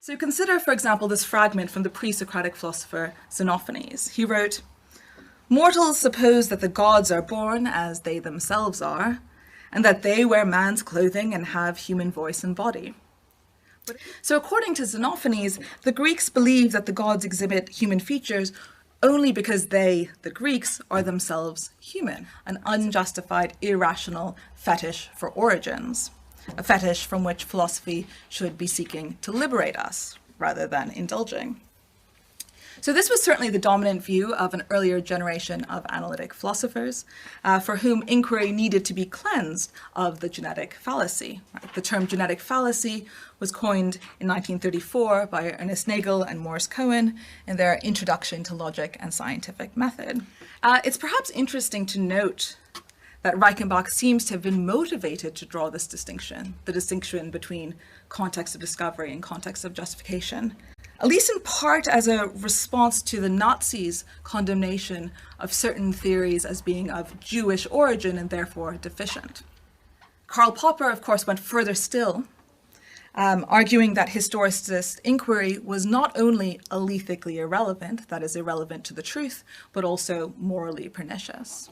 So consider, for example, this fragment from the pre-Socratic philosopher Xenophanes. He wrote, "Mortals suppose that the gods are born as they themselves are, and that they wear man's clothing and have human voice and body." So according to Xenophanes, the Greeks believe that the gods exhibit human features only because they, the Greeks, are themselves human, an unjustified, irrational fetish for origins, a fetish from which philosophy should be seeking to liberate us rather than indulging. So this was certainly the dominant view of an earlier generation of analytic philosophers for whom inquiry needed to be cleansed of the genetic fallacy. The term genetic fallacy was coined in 1934 by Ernest Nagel and Morris Cohen in their Introduction to Logic and Scientific Method. It's perhaps interesting to note that Reichenbach seems to have been motivated to draw this distinction, the distinction between context of discovery and context of justification, at least in part as a response to the Nazis' condemnation of certain theories as being of Jewish origin and therefore deficient. Karl Popper, of course, went further still, arguing that historicist inquiry was not only alethically irrelevant, that is, irrelevant to the truth, but also morally pernicious.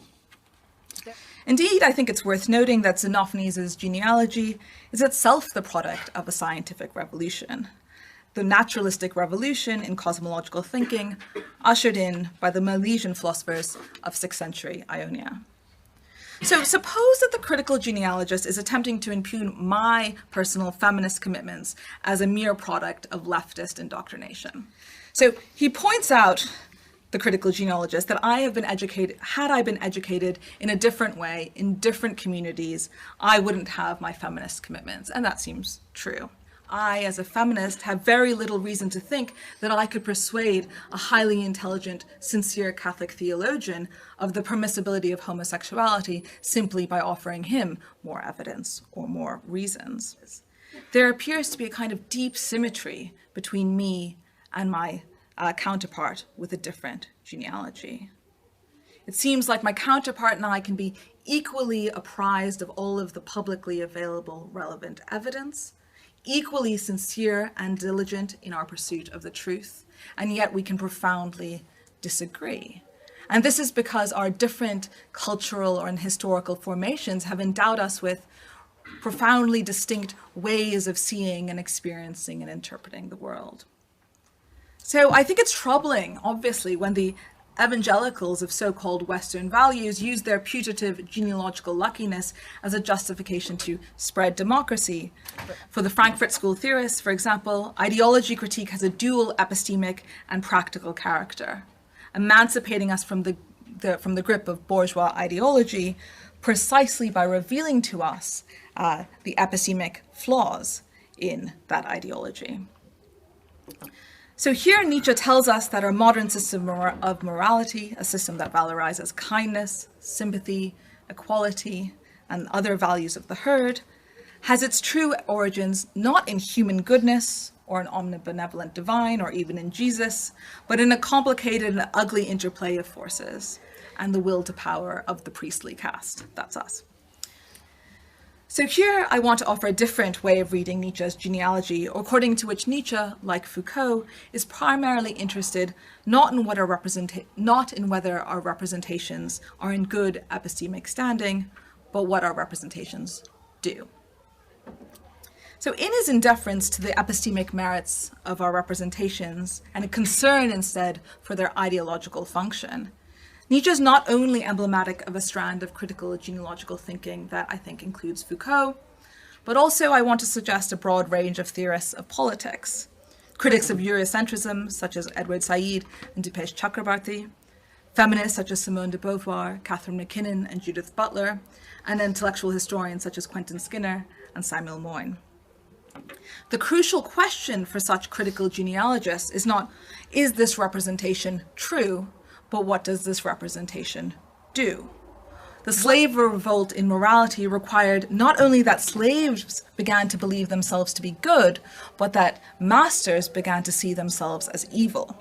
Indeed, I think it's worth noting that Xenophanes' genealogy is itself the product of a scientific revolution, the naturalistic revolution in cosmological thinking ushered in by the Milesian philosophers of 6th century Ionia. So suppose that the critical genealogist is attempting to impugn my personal feminist commitments as a mere product of leftist indoctrination. So he points out, the critical genealogist, that had I been educated in a different way, in different communities, I wouldn't have my feminist commitments, and that seems true. I, as a feminist, have very little reason to think that I could persuade a highly intelligent, sincere Catholic theologian of the permissibility of homosexuality simply by offering him more evidence or more reasons. There appears to be a kind of deep symmetry between me and my counterpart with a different genealogy. It seems like my counterpart and I can be equally apprised of all of the publicly available relevant evidence, equally sincere and diligent in our pursuit of the truth, and yet we can profoundly disagree. And this is because our different cultural and historical formations have endowed us with profoundly distinct ways of seeing and experiencing and interpreting the world. So I think it's troubling, obviously, when the evangelicals of so-called Western values use their putative genealogical luckiness as a justification to spread democracy. For the Frankfurt School theorists, for example, ideology critique has a dual epistemic and practical character, emancipating us from the grip of bourgeois ideology precisely by revealing to us the epistemic flaws in that ideology. So here Nietzsche tells us that our modern system of morality, a system that valorizes kindness, sympathy, equality, and other values of the herd, has its true origins not in human goodness or an omnibenevolent divine or even in Jesus, but in a complicated and ugly interplay of forces and the will to power of the priestly caste. That's us. So here I want to offer a different way of reading Nietzsche's genealogy, according to which Nietzsche, like Foucault, is primarily interested not in whether our representations are in good epistemic standing, but what our representations do. So in his indifference to the epistemic merits of our representations and a concern instead for their ideological function, Nietzsche is not only emblematic of a strand of critical genealogical thinking that I think includes Foucault, but also I want to suggest a broad range of theorists of politics, critics of Eurocentrism such as Edward Said and Dipesh Chakrabarty, feminists such as Simone de Beauvoir, Catherine MacKinnon, and Judith Butler, and intellectual historians such as Quentin Skinner and Samuel Moyn. The crucial question for such critical genealogists is not, is this representation true, but what does this representation do? The slave revolt in morality required not only that slaves began to believe themselves to be good, but that masters began to see themselves as evil.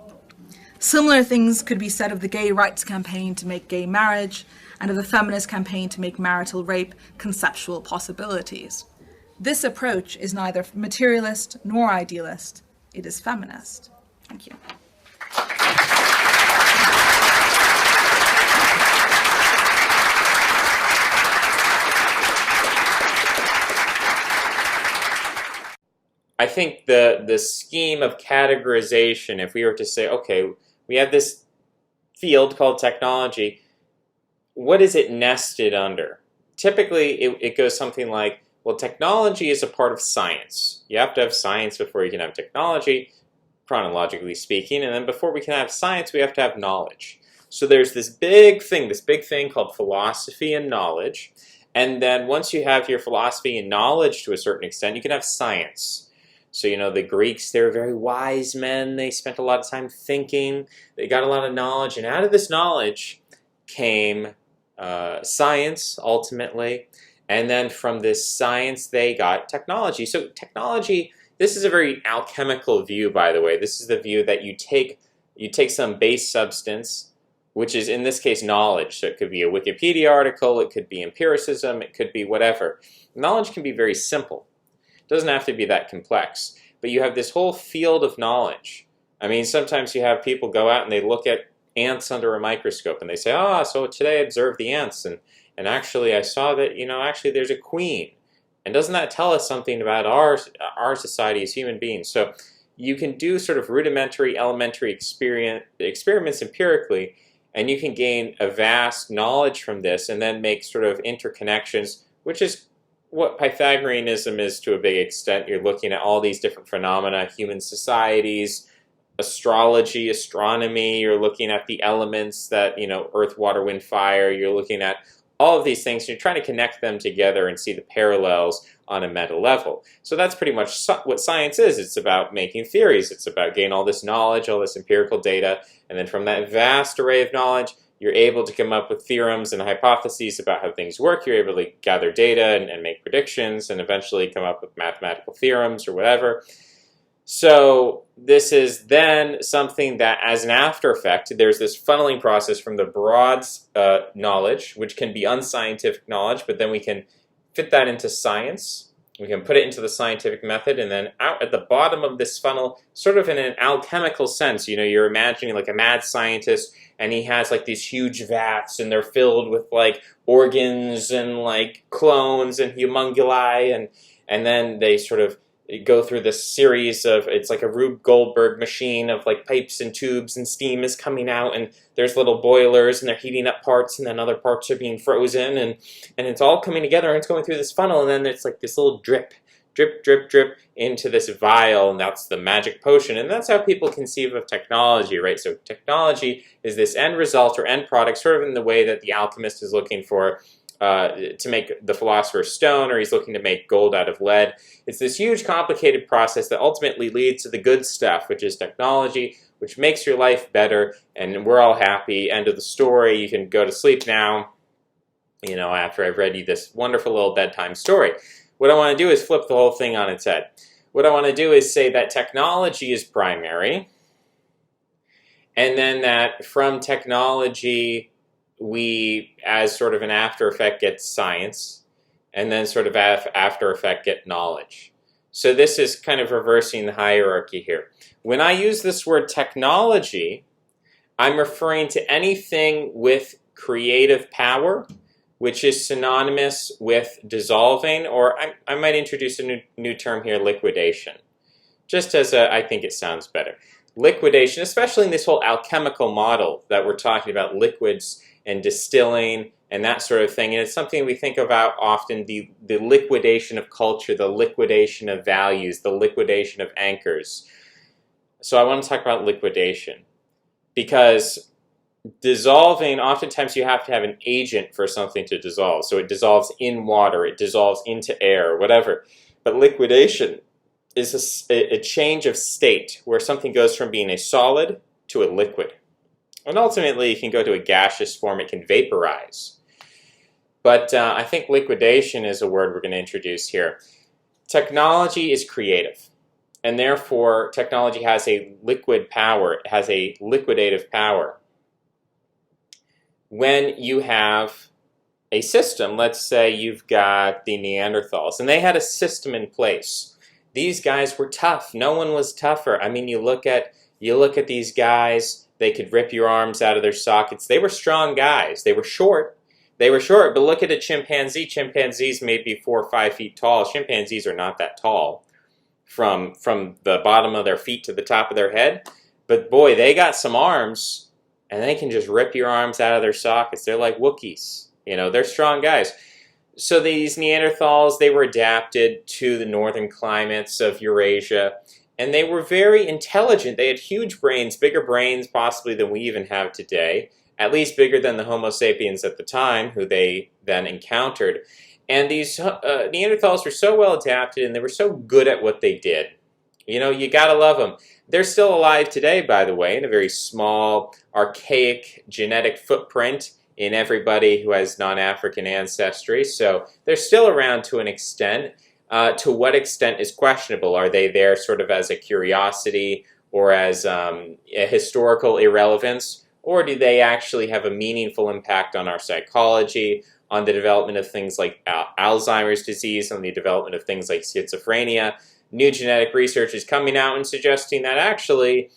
Similar things could be said of the gay rights campaign to make gay marriage and of the feminist campaign to make marital rape conceptual possibilities. This approach is neither materialist nor idealist. It is feminist. Thank you. I think the scheme of categorization, if we were to say, okay, we have this field called technology, what is it nested under? Typically, it goes something like, well, technology is a part of science. You have to have science before you can have technology, chronologically speaking, and then before we can have science, we have to have knowledge. So there's this big thing called philosophy and knowledge, and then once you have your philosophy and knowledge to a certain extent, you can have science. So, the Greeks, they were very wise men. They spent a lot of time thinking. They got a lot of knowledge. And out of this knowledge came science, ultimately. And then from this science, they got technology. So technology, this is a very alchemical view, by the way. This is the view that you take some base substance, which is, in this case, knowledge. So it could be a Wikipedia article. It could be empiricism. It could be whatever. Knowledge can be very simple. It doesn't have to be that complex, but you have this whole field of knowledge. I mean, sometimes you have people go out and they look at ants under a microscope and they say, so today I observed the ants and actually I saw that, actually there's a queen. And doesn't that tell us something about our society as human beings? So you can do sort of rudimentary, elementary experiments empirically, and you can gain a vast knowledge from this and then make sort of interconnections, which is what Pythagoreanism is to a big extent. You're looking at all these different phenomena, human societies, astrology, astronomy. You're looking at the elements that, earth, water, wind, fire. You're looking at all of these things. You're trying to connect them together and see the parallels on a meta level. So that's pretty much what science is. It's about making theories. It's about gaining all this knowledge, all this empirical data, and then from that vast array of knowledge, you're able to come up with theorems and hypotheses about how things work. You're able to gather data and make predictions and eventually come up with mathematical theorems or whatever. So this is then something that, as an after effect, there's this funneling process from the broad knowledge, which can be unscientific knowledge, but then we can fit that into science. We can put it into the scientific method, and then out at the bottom of this funnel, sort of in an alchemical sense, you're imagining like a mad scientist, and he has like these huge vats, and they're filled with like organs and like clones and homunculi, and then they sort of go through this series of, it's like a Rube Goldberg machine of like pipes and tubes, and steam is coming out, and there's little boilers, and they're heating up parts, and then other parts are being frozen, and it's all coming together, and it's going through this funnel, and then it's like this little drip into this vial, and that's the magic potion. And that's how people conceive of technology, right? So technology is this end result or end product, sort of in the way that the alchemist is looking for to make the philosopher's stone, or he's looking to make gold out of lead. It's this huge, complicated process that ultimately leads to the good stuff, which is technology, which makes your life better, and we're all happy. End of the story. You can go to sleep now, after I've read you this wonderful little bedtime story. What I want to do is flip the whole thing on its head. What I want to do is say that technology is primary, and then that from technology, we, as sort of an after effect, get science, and then sort of after effect get knowledge. So this is kind of reversing the hierarchy here. When I use this word technology, I'm referring to anything with creative power, which is synonymous with dissolving, or I might introduce a new term here, liquidation. Just as I think it sounds better. Liquidation, especially in this whole alchemical model that we're talking about, liquids and distilling and that sort of thing. And it's something we think about often, the liquidation of culture, the liquidation of values, the liquidation of anchors. So I want to talk about liquidation, because dissolving, oftentimes you have to have an agent for something to dissolve. So it dissolves in water, it dissolves into air, whatever. But liquidation is a change of state where something goes from being a solid to a liquid. And ultimately, it can go to a gaseous form, it can vaporize. But I think liquidation is a word we're going to introduce here. Technology is creative, and therefore technology has a liquid power, it has a liquidative power. When you have a system, let's say you've got the Neanderthals, and they had a system in place. these guys were tough. No one was tougher. I mean, you look at these guys, they could rip your arms out of their sockets. They were strong guys. They were short. But look at a chimpanzee. Chimpanzees may be 4 or 5 feet tall. Chimpanzees are not that tall from the bottom of their feet to the top of their head. But boy, they got some arms, and they can just rip your arms out of their sockets. They're like Wookiees. They're strong guys. So these Neanderthals, they were adapted to the northern climates of Eurasia, and they were very intelligent. They had huge brains, bigger brains possibly than we even have today, at least bigger than the Homo sapiens at the time, who they then encountered. And these Neanderthals were so well adapted, and they were so good at what they did. You gotta love them. They're still alive today, by the way, in a very small, archaic genetic footprint in everybody who has non-African ancestry. So they're still around to an extent. To what extent is questionable? Are they there sort of as a curiosity or as a historical irrelevance? Or do they actually have a meaningful impact on our psychology, on the development of things like Alzheimer's disease, on the development of things like schizophrenia? New genetic research is coming out and suggesting that actually,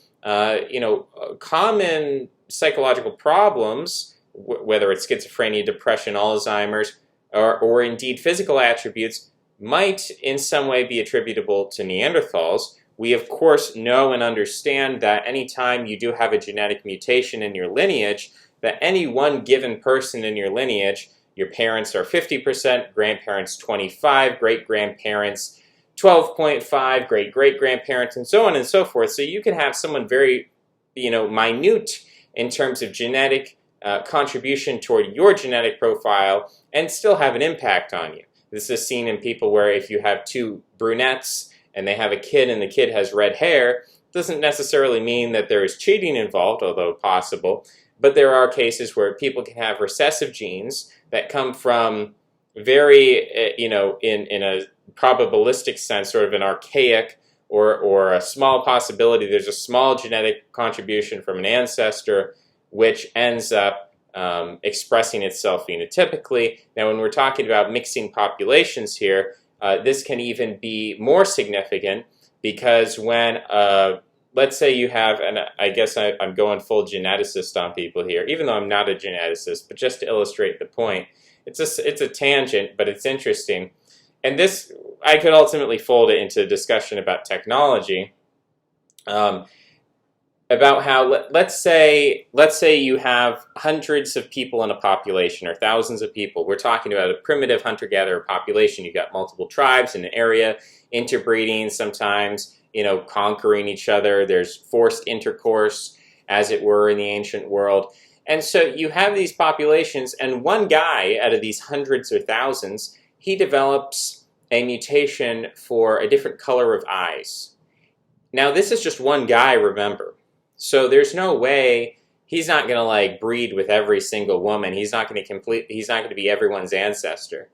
common psychological problems, whether it's schizophrenia, depression, Alzheimer's, or indeed physical attributes, might in some way be attributable to Neanderthals. We, of course, know and understand that anytime you do have a genetic mutation in your lineage, that any one given person in your lineage, your parents are 50%, grandparents 25%, great-grandparents 12.5%, great-great-grandparents, and so on and so forth. So you can have someone very, minute in terms of genetic contribution toward your genetic profile and still have an impact on you. This is seen in people where if you have two brunettes and they have a kid and the kid has red hair, doesn't necessarily mean that there is cheating involved, although possible. But there are cases where people can have recessive genes that come from very, in a probabilistic sense, sort of an archaic or a small possibility. There's a small genetic contribution from an ancestor which ends up expressing itself phenotypically. Now, when we're talking about mixing populations here, this can even be more significant because when, let's say you have, and I guess I'm going full geneticist on people here, even though I'm not a geneticist, but just to illustrate the point, it's a tangent, but it's interesting. And this, I could ultimately fold it into a discussion about technology, about how, let's say you have hundreds of people in a population or thousands of people. We're talking about a primitive hunter-gatherer population. You've got multiple tribes in an area, interbreeding sometimes, conquering each other. There's forced intercourse, as it were, in the ancient world. And so you have these populations, and one guy out of these hundreds or thousands, he develops a mutation for a different color of eyes. Now, this is just one guy, remember. So there's no way he's not going to breed with every single woman. He's not going to be everyone's ancestor.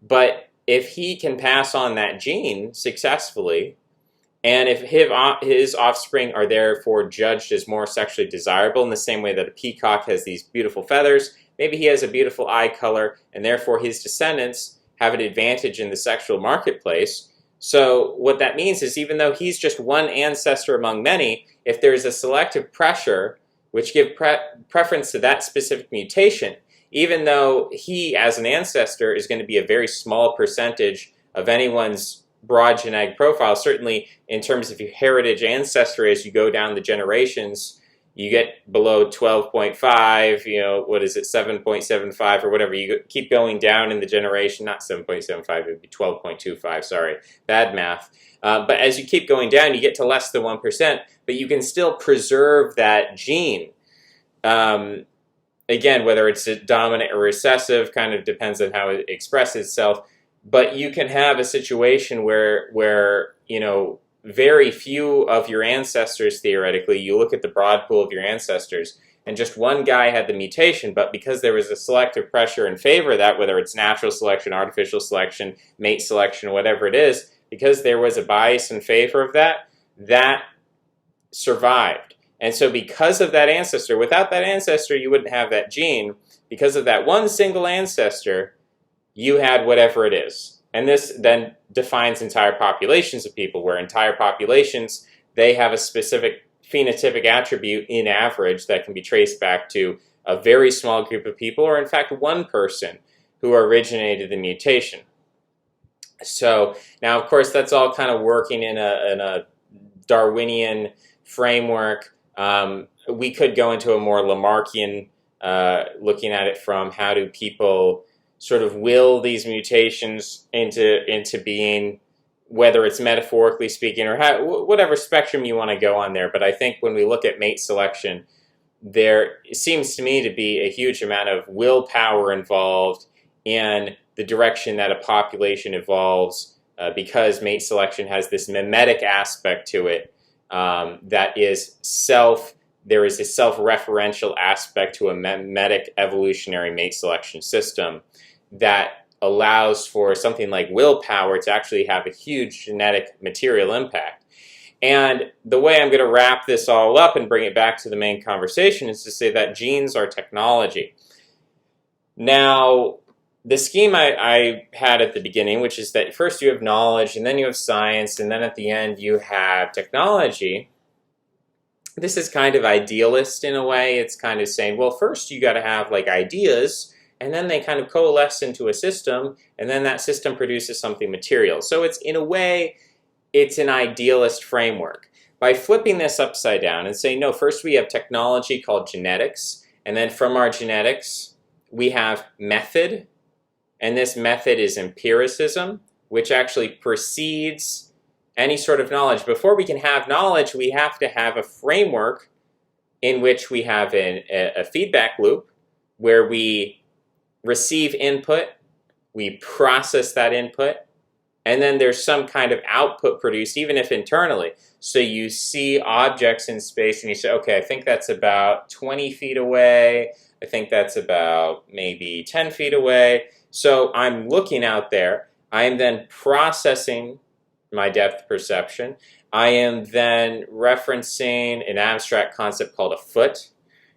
But if he can pass on that gene successfully, and if his offspring are therefore judged as more sexually desirable in the same way that a peacock has these beautiful feathers, maybe he has a beautiful eye color, and therefore his descendants have an advantage in the sexual marketplace. So what that means is even though he's just one ancestor among many, if there's a selective pressure which give preference to that specific mutation, even though he as an ancestor is going to be a very small percentage of anyone's broad genetic profile, certainly in terms of your heritage ancestry as you go down the generations, you get below 12.5, what is it, 7.75 or whatever. You keep going down in the generation, not 7.75, it would be 12.25, sorry, bad math. But as you keep going down, you get to less than 1%, but you can still preserve that gene. Again, whether it's dominant or recessive, kind of depends on how it expresses itself. But you can have a situation where very few of your ancestors, theoretically, you look at the broad pool of your ancestors, and just one guy had the mutation, but because there was a selective pressure in favor of that, whether it's natural selection, artificial selection, mate selection, whatever it is, because there was a bias in favor of that, that survived. And so because of that ancestor, without that ancestor, you wouldn't have that gene. Because of that one single ancestor, you had whatever it is. And this then defines entire populations of people, where entire populations, they have a specific phenotypic attribute in average that can be traced back to a very small group of people, or in fact one person who originated the mutation. So now, of course, that's all kind of working in a Darwinian framework. We could go into a more Lamarckian, looking at it from how do people sort of will these mutations into being, whether it's metaphorically speaking or whatever spectrum you want to go on there. But I think when we look at mate selection, there seems to me to be a huge amount of willpower involved in the direction that a population evolves, because mate selection has this mimetic aspect to it, that is there is a self-referential aspect to a mimetic evolutionary mate selection system that allows for something like willpower to actually have a huge genetic material impact. And the way I'm going to wrap this all up and bring it back to the main conversation is to say that genes are technology. Now, the scheme I had at the beginning, which is that first you have knowledge, and then you have science, and then at the end you have technology, this is kind of idealist in a way. It's kind of saying, well, first you got to have like ideas, and then they kind of coalesce into a system, and then that system produces something material. So it's, in a way, it's an idealist framework. By flipping this upside down and saying, no, first we have technology called genetics, and then from our genetics we have method, and this method is empiricism, which actually precedes any sort of knowledge. Before we can have knowledge, we have to have a framework in which we have a feedback loop where we receive input, we process that input, and then there's some kind of output produced, even if internally. So you see objects in space and you say, okay, I think that's about 20 feet away. I think that's about maybe 10 feet away. So I'm looking out there. I am then processing my depth perception. I am then referencing an abstract concept called a foot.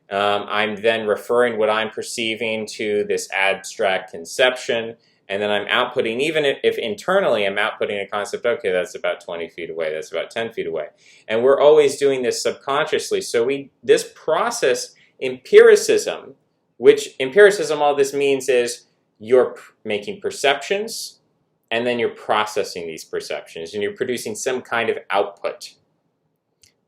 I'm then referring what I'm perceiving to this abstract conception, and then I'm outputting, even if internally I'm outputting a concept, okay, that's about 20 feet away, that's about 10 feet away. And we're always doing this subconsciously. So this process, empiricism, which empiricism, all this means is you're making perceptions, and then you're processing these perceptions, and you're producing some kind of output.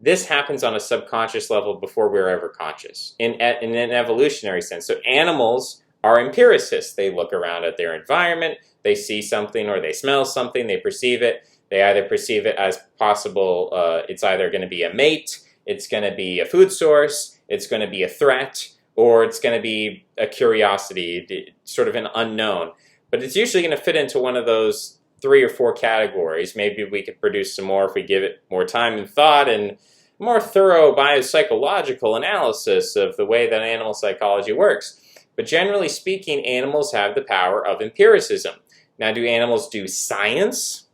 This happens on a subconscious level before we're ever conscious, in an evolutionary sense. So animals are empiricists. They look around at their environment, they see something or they smell something, they perceive it. They either perceive it as possible, it's either going to be a mate, it's going to be a food source, it's going to be a threat, or it's going to be a curiosity, sort of an unknown. But it's usually going to fit into one of those 3 or 4 categories. Maybe we could produce some more if we give it more time and thought and more thorough biopsychological analysis of the way that animal psychology works. But generally speaking, animals have the power of empiricism. Now, do animals do science?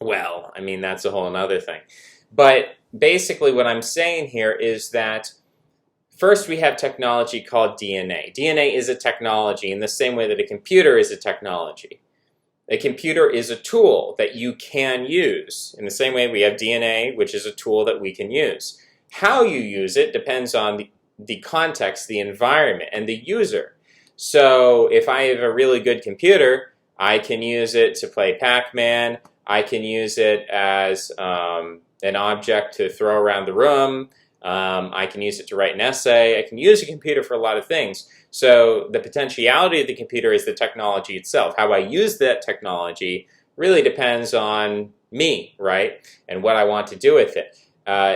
Well, I mean, that's a whole other thing. But basically what I'm saying here is that first we have technology called DNA. DNA is a technology in the same way that a computer is a technology. A computer is a tool that you can use. In the same way we have DNA, which is a tool that we can use. How you use it depends on the context, the environment, and the user. So if I have a really good computer, I can use it to play Pac-Man. I can use it as an object to throw around the room. I can use it to write an essay. I can use a computer for a lot of things. So the potentiality of the computer is the technology itself. How I use that technology really depends on me, right? And what I want to do with it.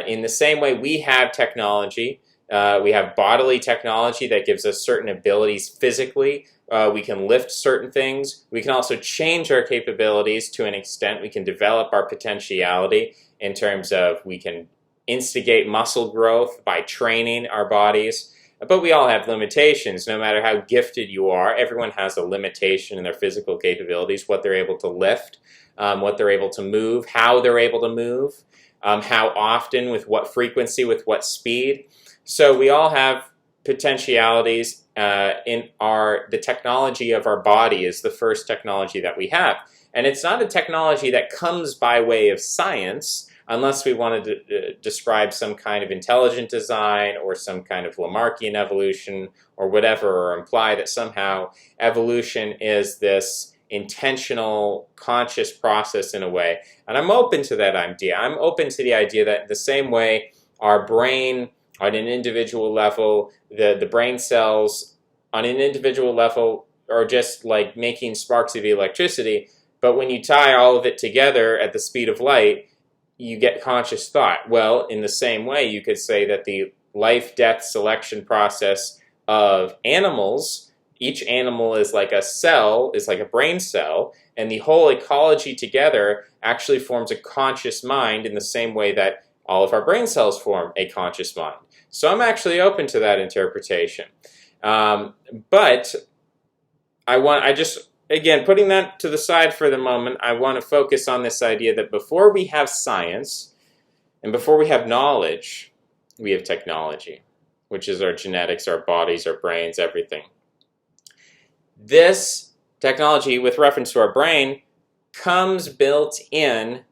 In the same way, we have technology. We have bodily technology that gives us certain abilities physically. We can lift certain things. We can also change our capabilities to an extent. We can develop our potentiality in terms of we can instigate muscle growth by training our bodies. But we all have limitations. No matter how gifted you are, everyone has a limitation in their physical capabilities, what they're able to lift, what they're able to move, how they're able to move, how often, with what frequency, with what speed. So we all have potentialities the technology of our body is the first technology that we have. And it's not a technology that comes by way of science, unless we wanted to describe some kind of intelligent design or some kind of Lamarckian evolution or whatever, or imply that somehow evolution is this intentional, conscious process in a way. And I'm open to that idea. I'm open to the idea that the same way our brain on an individual level, the brain cells on an individual level are just like making sparks of electricity, but when you tie all of it together at the speed of light, you get conscious thought. Well, in the same way, you could say that the life-death selection process of animals, each animal is like a cell, is like a brain cell, and the whole ecology together actually forms a conscious mind in the same way that all of our brain cells form a conscious mind. So I'm actually open to that interpretation. But again, putting that to the side for the moment, I want to focus on this idea that before we have science and before we have knowledge, we have technology, which is our genetics, our bodies, our brains, everything. This technology, with reference to our brain, comes built in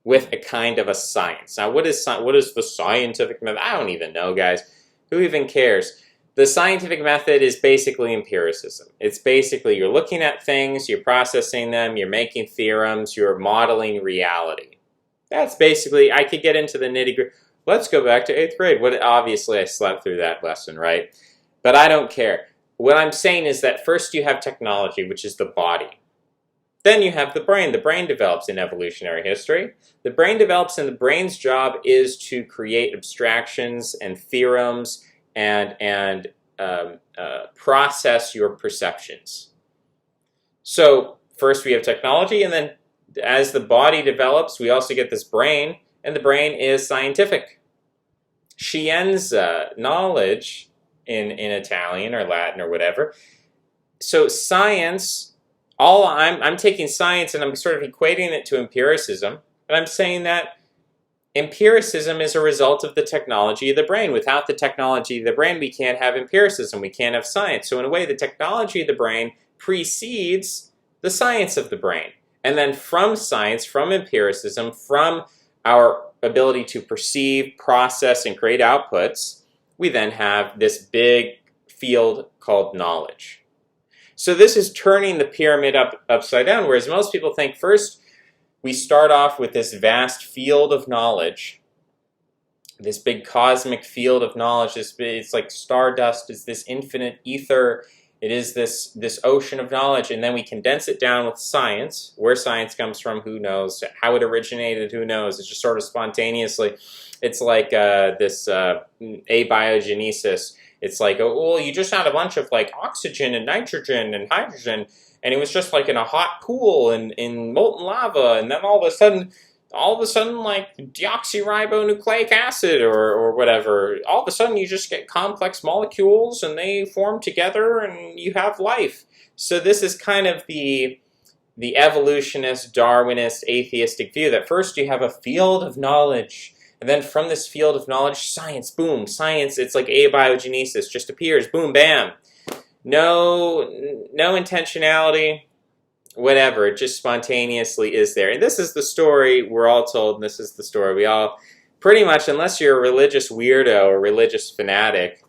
with a kind of a science. Now, what is the scientific method? I don't even know, guys. Who even cares? The scientific method is basically empiricism. It's basically you're looking at things, you're processing them, you're making theorems, you're modeling reality. That's basically, I could get into the nitty-gritty. Let's go back to 8th grade. Obviously, I slept through that lesson, right? But I don't care. What I'm saying is that first you have technology, which is the body. Then you have the brain. The brain develops in evolutionary history. The brain develops, and the brain's job is to create abstractions and theorems and process your perceptions. So first we have technology, and then as the body develops, we also get this brain, and the brain is scientific. Scienza, knowledge in Italian or Latin or whatever. So science, I'm taking science and I'm sort of equating it to empiricism, and I'm saying that empiricism is a result of the technology of the brain. Without the technology of the brain, we can't have empiricism, we can't have science. So in a way, the technology of the brain precedes the science of the brain. And then from science, from empiricism, from our ability to perceive, process, and create outputs, we then have this big field called knowledge. So this is turning the pyramid upside down, whereas most people think first we start off with this vast field of knowledge, this big cosmic field of knowledge. It's like stardust, it's this infinite ether, it is this ocean of knowledge, and then we condense it down with science. Where science comes from, who knows? How it originated, who knows? It's just sort of spontaneously. It's like this abiogenesis. It's like, oh, well, you just had a bunch of like oxygen and nitrogen and hydrogen, and it was just like in a hot pool in molten lava, and then all of a sudden, like deoxyribonucleic acid or whatever, all of a sudden you just get complex molecules and they form together and you have life. So this is kind of the evolutionist, Darwinist, atheistic view that first you have a field of knowledge, and then from this field of knowledge, science, boom, science, it's like abiogenesis, just appears, boom, bam. No intentionality, whatever, it just spontaneously is there. And this is the story we're all told, and this is the story we all, pretty much, unless you're a religious weirdo or religious fanatic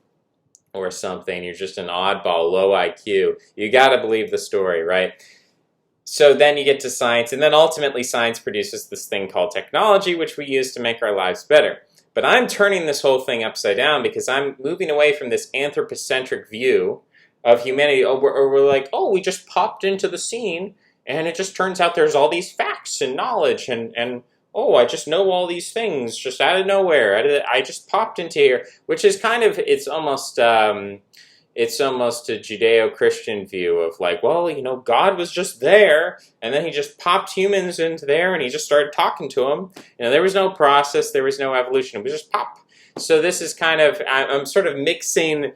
or something, you're just an oddball, low IQ, you gotta believe the story, right? So then you get to science, and then ultimately science produces this thing called technology, which we use to make our lives better. But I'm turning this whole thing upside down because I'm moving away from this anthropocentric view of humanity, or we're like, oh, we just popped into the scene, and it just turns out there's all these facts and knowledge, and oh, I just know all these things just out of nowhere. I just popped into here, which is kind of, it's almost a Judeo-Christian view of like, well, you know, God was just there, and then he just popped humans into there, and he just started talking to them. You know, there was no process, there was no evolution, it was just pop. So this is kind of, I'm sort of mixing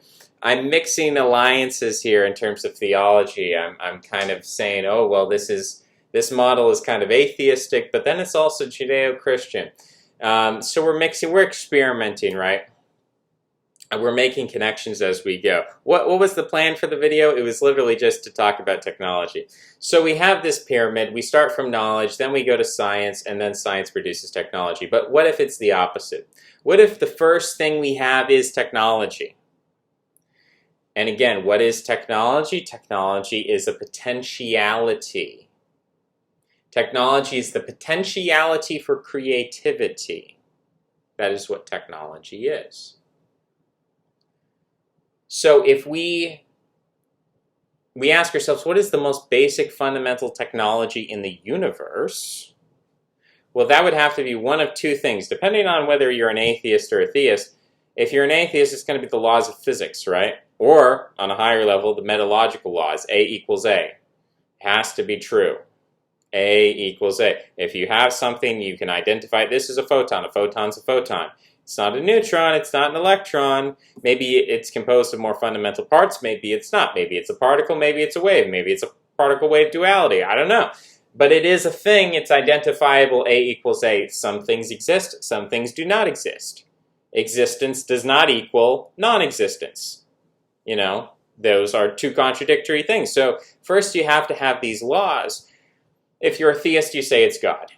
alliances here in terms of theology. I'm kind of saying, oh, well, this model is kind of atheistic, but then it's also Judeo-Christian. So we're experimenting, right? we're making connections as we go. What was the plan for the video? It was literally just to talk about technology. So we have this pyramid. We start from knowledge, then we go to science, and then science produces technology. But what if it's the opposite? What if the first thing we have is technology? And again, what is technology? Technology is a potentiality. Technology is the potentiality for creativity. That is what technology is. So if we ask ourselves, what is the most basic fundamental technology in the universe? Well, that would have to be one of two things, depending on whether you're an atheist or a theist. If you're an atheist, it's going to be the laws of physics, right? Or, on a higher level, the metalogical laws. A equals A. Has to be true. A equals A. If you have something, you can identify this is a photon. A photon's a photon. It's not a neutron, it's not an electron. Maybe it's composed of more fundamental parts, maybe it's not. Maybe it's a particle, maybe it's a wave, maybe it's a particle-wave duality. I don't know. But it is a thing, it's identifiable, A equals A. Some things exist, some things do not exist. Existence does not equal non-existence. You know, those are two contradictory things. So first you have to have these laws. If you're a theist, you say it's God.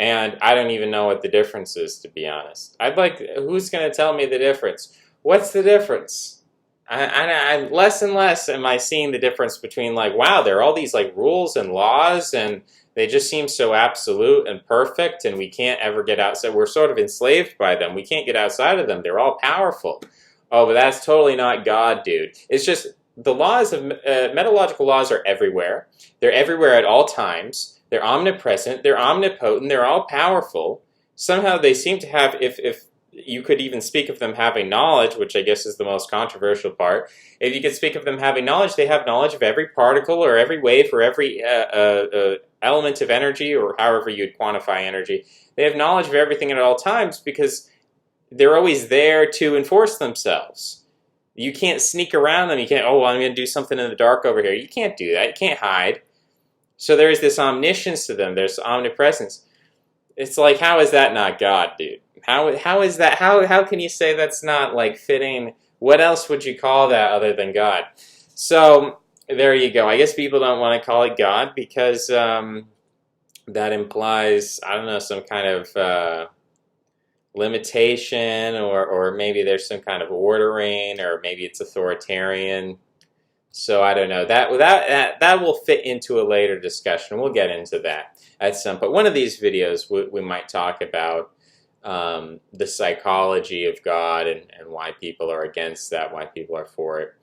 And I don't even know what the difference is, to be honest. Who's going to tell me the difference? What's the difference? I less and less am I seeing the difference between like, wow, there are all these like rules and laws and they just seem so absolute and perfect and we can't ever get outside. We're sort of enslaved by them. We can't get outside of them. They're all powerful. Oh, but that's totally not God, dude. It's just the laws of metalogical laws are everywhere. They're everywhere at all times. They're omnipresent, they're omnipotent, they're all powerful. Somehow they seem to have, if you could even speak of them having knowledge, which I guess is the most controversial part, if you could speak of them having knowledge, they have knowledge of every particle or every wave or every element of energy or however you'd quantify energy. They have knowledge of everything at all times because they're always there to enforce themselves. You can't sneak around them. You can't, oh, well, I'm going to do something in the dark over here. You can't do that. You can't hide. So there is this omniscience to them. There's omnipresence. It's like, how is that not God, dude? How is that? How can you say that's not like fitting? What else would you call that other than God? So there you go. I guess people don't want to call it God because that implies, I don't know, some kind of limitation or maybe there's some kind of ordering or maybe it's authoritarian. So I don't know. That will fit into a later discussion. We'll get into that at some point. One of these videos we might talk about the psychology of God and why people are against that, why people are for it.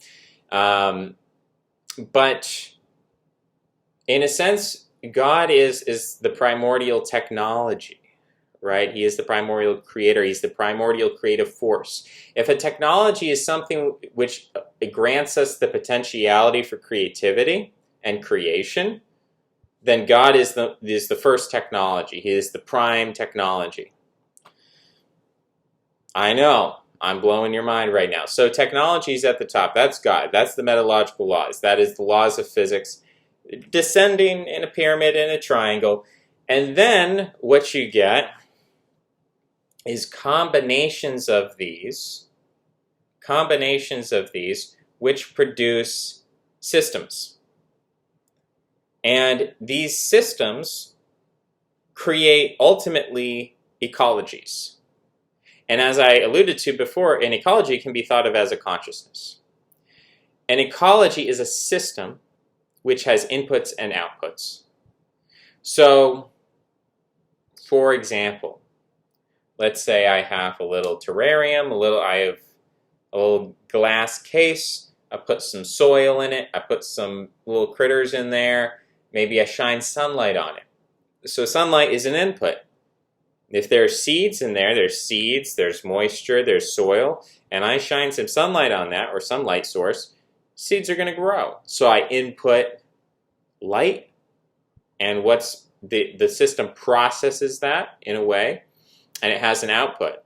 But in a sense, God is the primordial technology. Right? He is the primordial creator. He's the primordial creative force. If a technology is something which grants us the potentiality for creativity and creation, then God is the first technology. He is the prime technology. I know, I'm blowing your mind right now. So technology is at the top. That's God. That's the metalogical laws. That is the laws of physics, descending in a pyramid in a triangle. And then what you get is combinations of these which produce systems. And these systems create ultimately ecologies. And as I alluded to before, an ecology can be thought of as a consciousness. An ecology is a system which has inputs and outputs. So, for example, let's say I have a little terrarium, I have a little glass case, I put some soil in it, I put some little critters in there, maybe I shine sunlight on it. So sunlight is an input. If there are seeds in there, there's seeds, there's moisture, there's soil, and I shine some sunlight on that, or some light source, seeds are going to grow. So I input light, and the system processes that in a way, and it has an output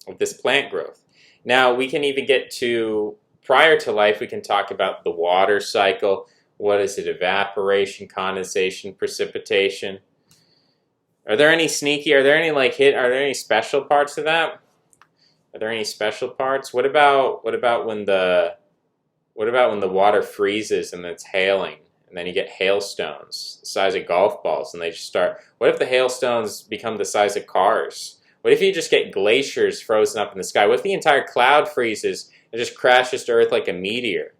of this plant growth. Now, we can even get to, prior to life, we can talk about the water cycle. What is it? Evaporation, condensation, precipitation. Are there any special parts of that? Are there any special parts? What about when the water freezes and it's hailing, and then you get hailstones the size of golf balls, and they just start. What if the hailstones become the size of cars? What if you just get glaciers frozen up in the sky? What if the entire cloud freezes and just crashes to Earth like a meteor?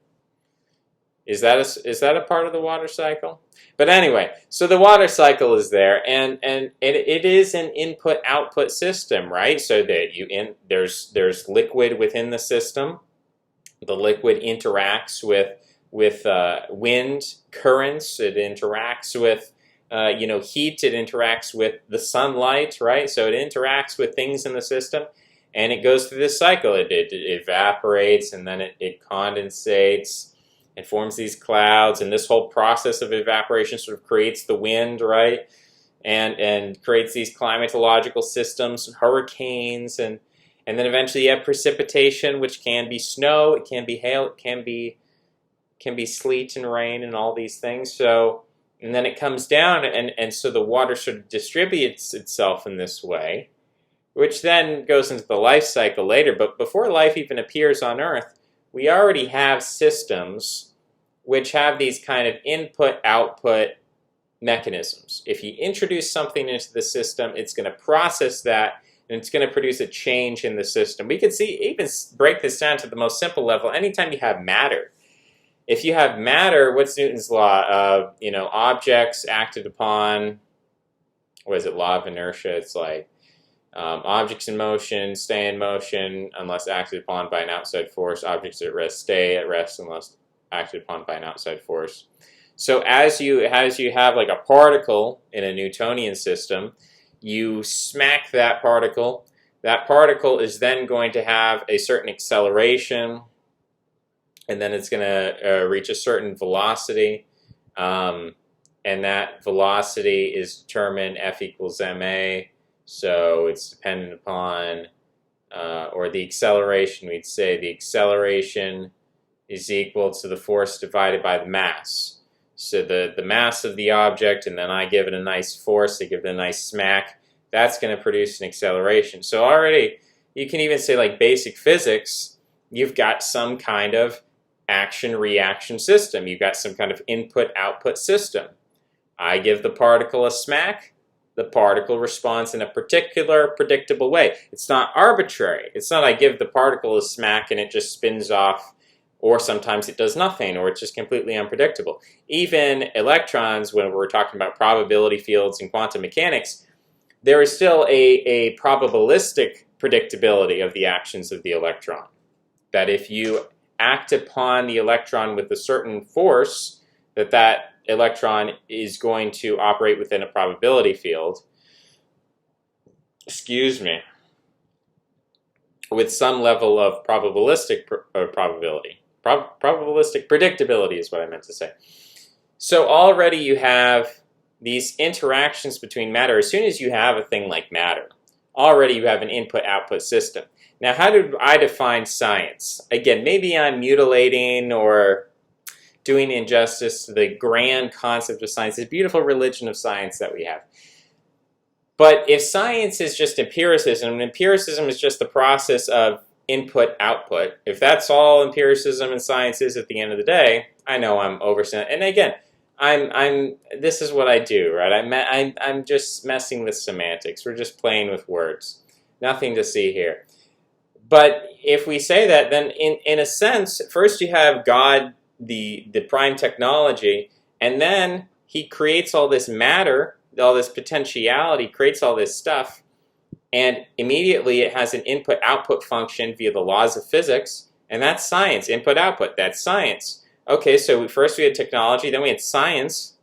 Is that a part of the water cycle? But anyway, so the water cycle is there, and it is an input-output system, right? So that there's liquid within the system. The liquid interacts with wind currents. It interacts with heat. It interacts with the sunlight, right? So it interacts with things in the system, and it goes through this cycle. It evaporates, and then it condensates. It forms these clouds, and this whole process of evaporation sort of creates the wind, right? And creates these climatological systems, hurricanes, and then eventually you have precipitation, which can be snow, it can be hail, it can be sleet and rain and all these things. So, and then it comes down, and so the water sort of distributes itself in this way, which then goes into the life cycle later. But before life even appears on Earth, we already have systems which have these kind of input-output mechanisms. If you introduce something into the system, it's going to process that, and it's going to produce a change in the system. We could even break this down to the most simple level. Anytime you have matter, if you have matter, what's Newton's law? Objects acted upon. What is it? Law of inertia. It's like objects in motion stay in motion unless acted upon by an outside force. Objects at rest stay at rest unless acted upon by an outside force. So as you have like a particle in a Newtonian system, you smack that particle. That particle is then going to have a certain acceleration, and then it's going to reach a certain velocity, and that velocity is determined F equals ma. So it's dependent upon, or the acceleration, we'd say the acceleration is equal to the force divided by the mass. So the mass of the object, and then I give it a nice force, I give it a nice smack, that's going to produce an acceleration. So already, you can even say like basic physics, you've got some kind of action-reaction system. You've got some kind of input-output system. I give the particle a smack, the particle responds in a particular, predictable way. It's not arbitrary. It's not I give the particle a smack and it just spins off, or sometimes it does nothing, or it's just completely unpredictable. Even electrons, when we're talking about probability fields and quantum mechanics, there is still a probabilistic predictability of the actions of the electron. That if you act upon the electron with a certain force, that electron is going to operate within a probability field. With some level of probabilistic probability. Probabilistic predictability is what I meant to say. So already you have these interactions between matter. As soon as you have a thing like matter, already you have an input-output system. Now, how do I define science? Again, maybe I'm mutilating or doing injustice to the grand concept of science, this beautiful religion of science that we have. But if science is just empiricism, and empiricism is just the process of input-output, if that's all empiricism and science is at the end of the day, I know I'm oversimplifying. And again, this is what I do, right? I'm just messing with semantics. We're just playing with words. Nothing to see here. But if we say that, then in a sense, first you have God, the prime technology, and then he creates all this matter, all this potentiality, creates all this stuff, and immediately it has an input-output function via the laws of physics, and that's science. Input-output, that's science. Okay, so first we had technology, then we had science,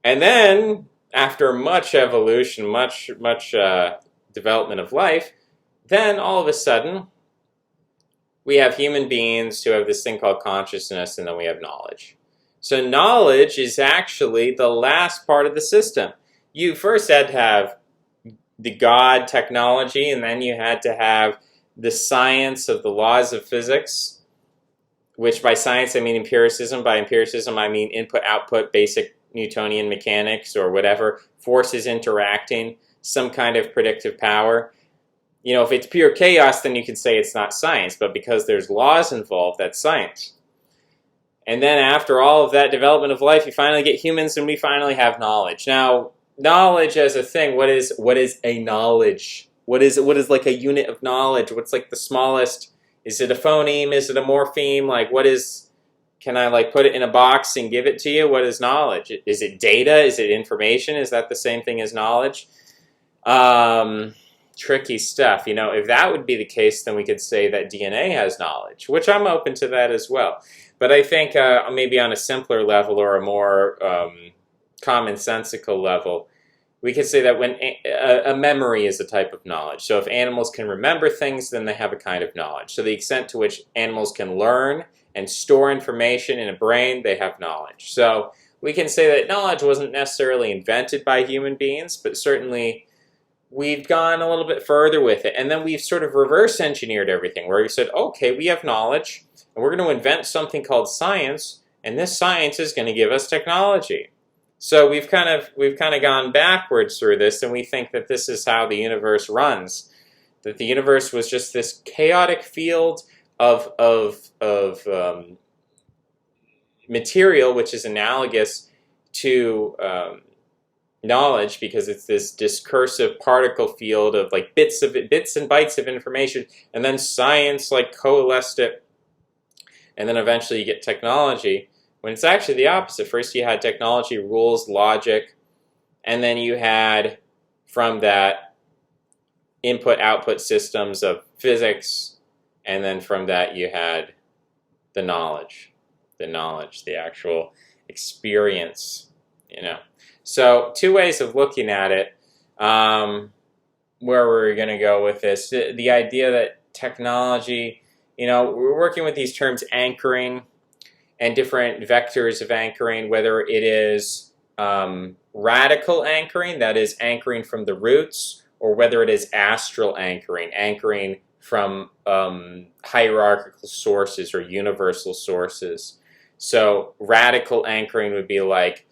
and then after much evolution, much development of life, then all of a sudden we have human beings who have this thing called consciousness, and then we have knowledge. So knowledge is actually the last part of the system. You first had to have the God technology, and then you had to have the science of the laws of physics, which by science I mean empiricism. By empiricism I mean input-output, basic Newtonian mechanics or whatever, forces interacting, some kind of predictive power. if it's pure chaos, then you can say it's not science. But because there's laws involved, that's science. And then after all of that development of life, you finally get humans, and we finally have knowledge. Now, knowledge as a thing, what is a knowledge? What is like a unit of knowledge? What's like the smallest? Is it a phoneme? Is it a morpheme? Like, what is? Can I like put it in a box and give it to you? What is knowledge? Is it data? Is it information? Is that the same thing as knowledge? Tricky stuff. If that would be the case, then we could say that DNA has knowledge, which I'm open to that as well. But I think maybe on a simpler level or a more commonsensical level, we could say that when a memory is a type of knowledge. So if animals can remember things, then they have a kind of knowledge. So the extent to which animals can learn and store information in a brain, they have knowledge. So we can say that knowledge wasn't necessarily invented by human beings, but certainly we've gone a little bit further with it. And then we've sort of reverse engineered everything, where we said, okay, we have knowledge, and we're going to invent something called science, and this science is going to give us technology. So we've kind of gone backwards through this, and we think that this is how the universe runs. That the universe was just this chaotic field of material, which is analogous to knowledge, because it's this discursive particle field of like bits and bytes of information, and then science like coalesced it, and then eventually you get technology, when it's actually the opposite. First you had technology, rules, logic, and then you had from that input-output systems of physics, and then from that you had the knowledge, the actual experience, So two ways of looking at it, where we're going to go with this. The idea that technology, we're working with these terms anchoring and different vectors of anchoring, whether it is radical anchoring, that is anchoring from the roots, or whether it is astral anchoring from hierarchical sources or universal sources. So radical anchoring would be like,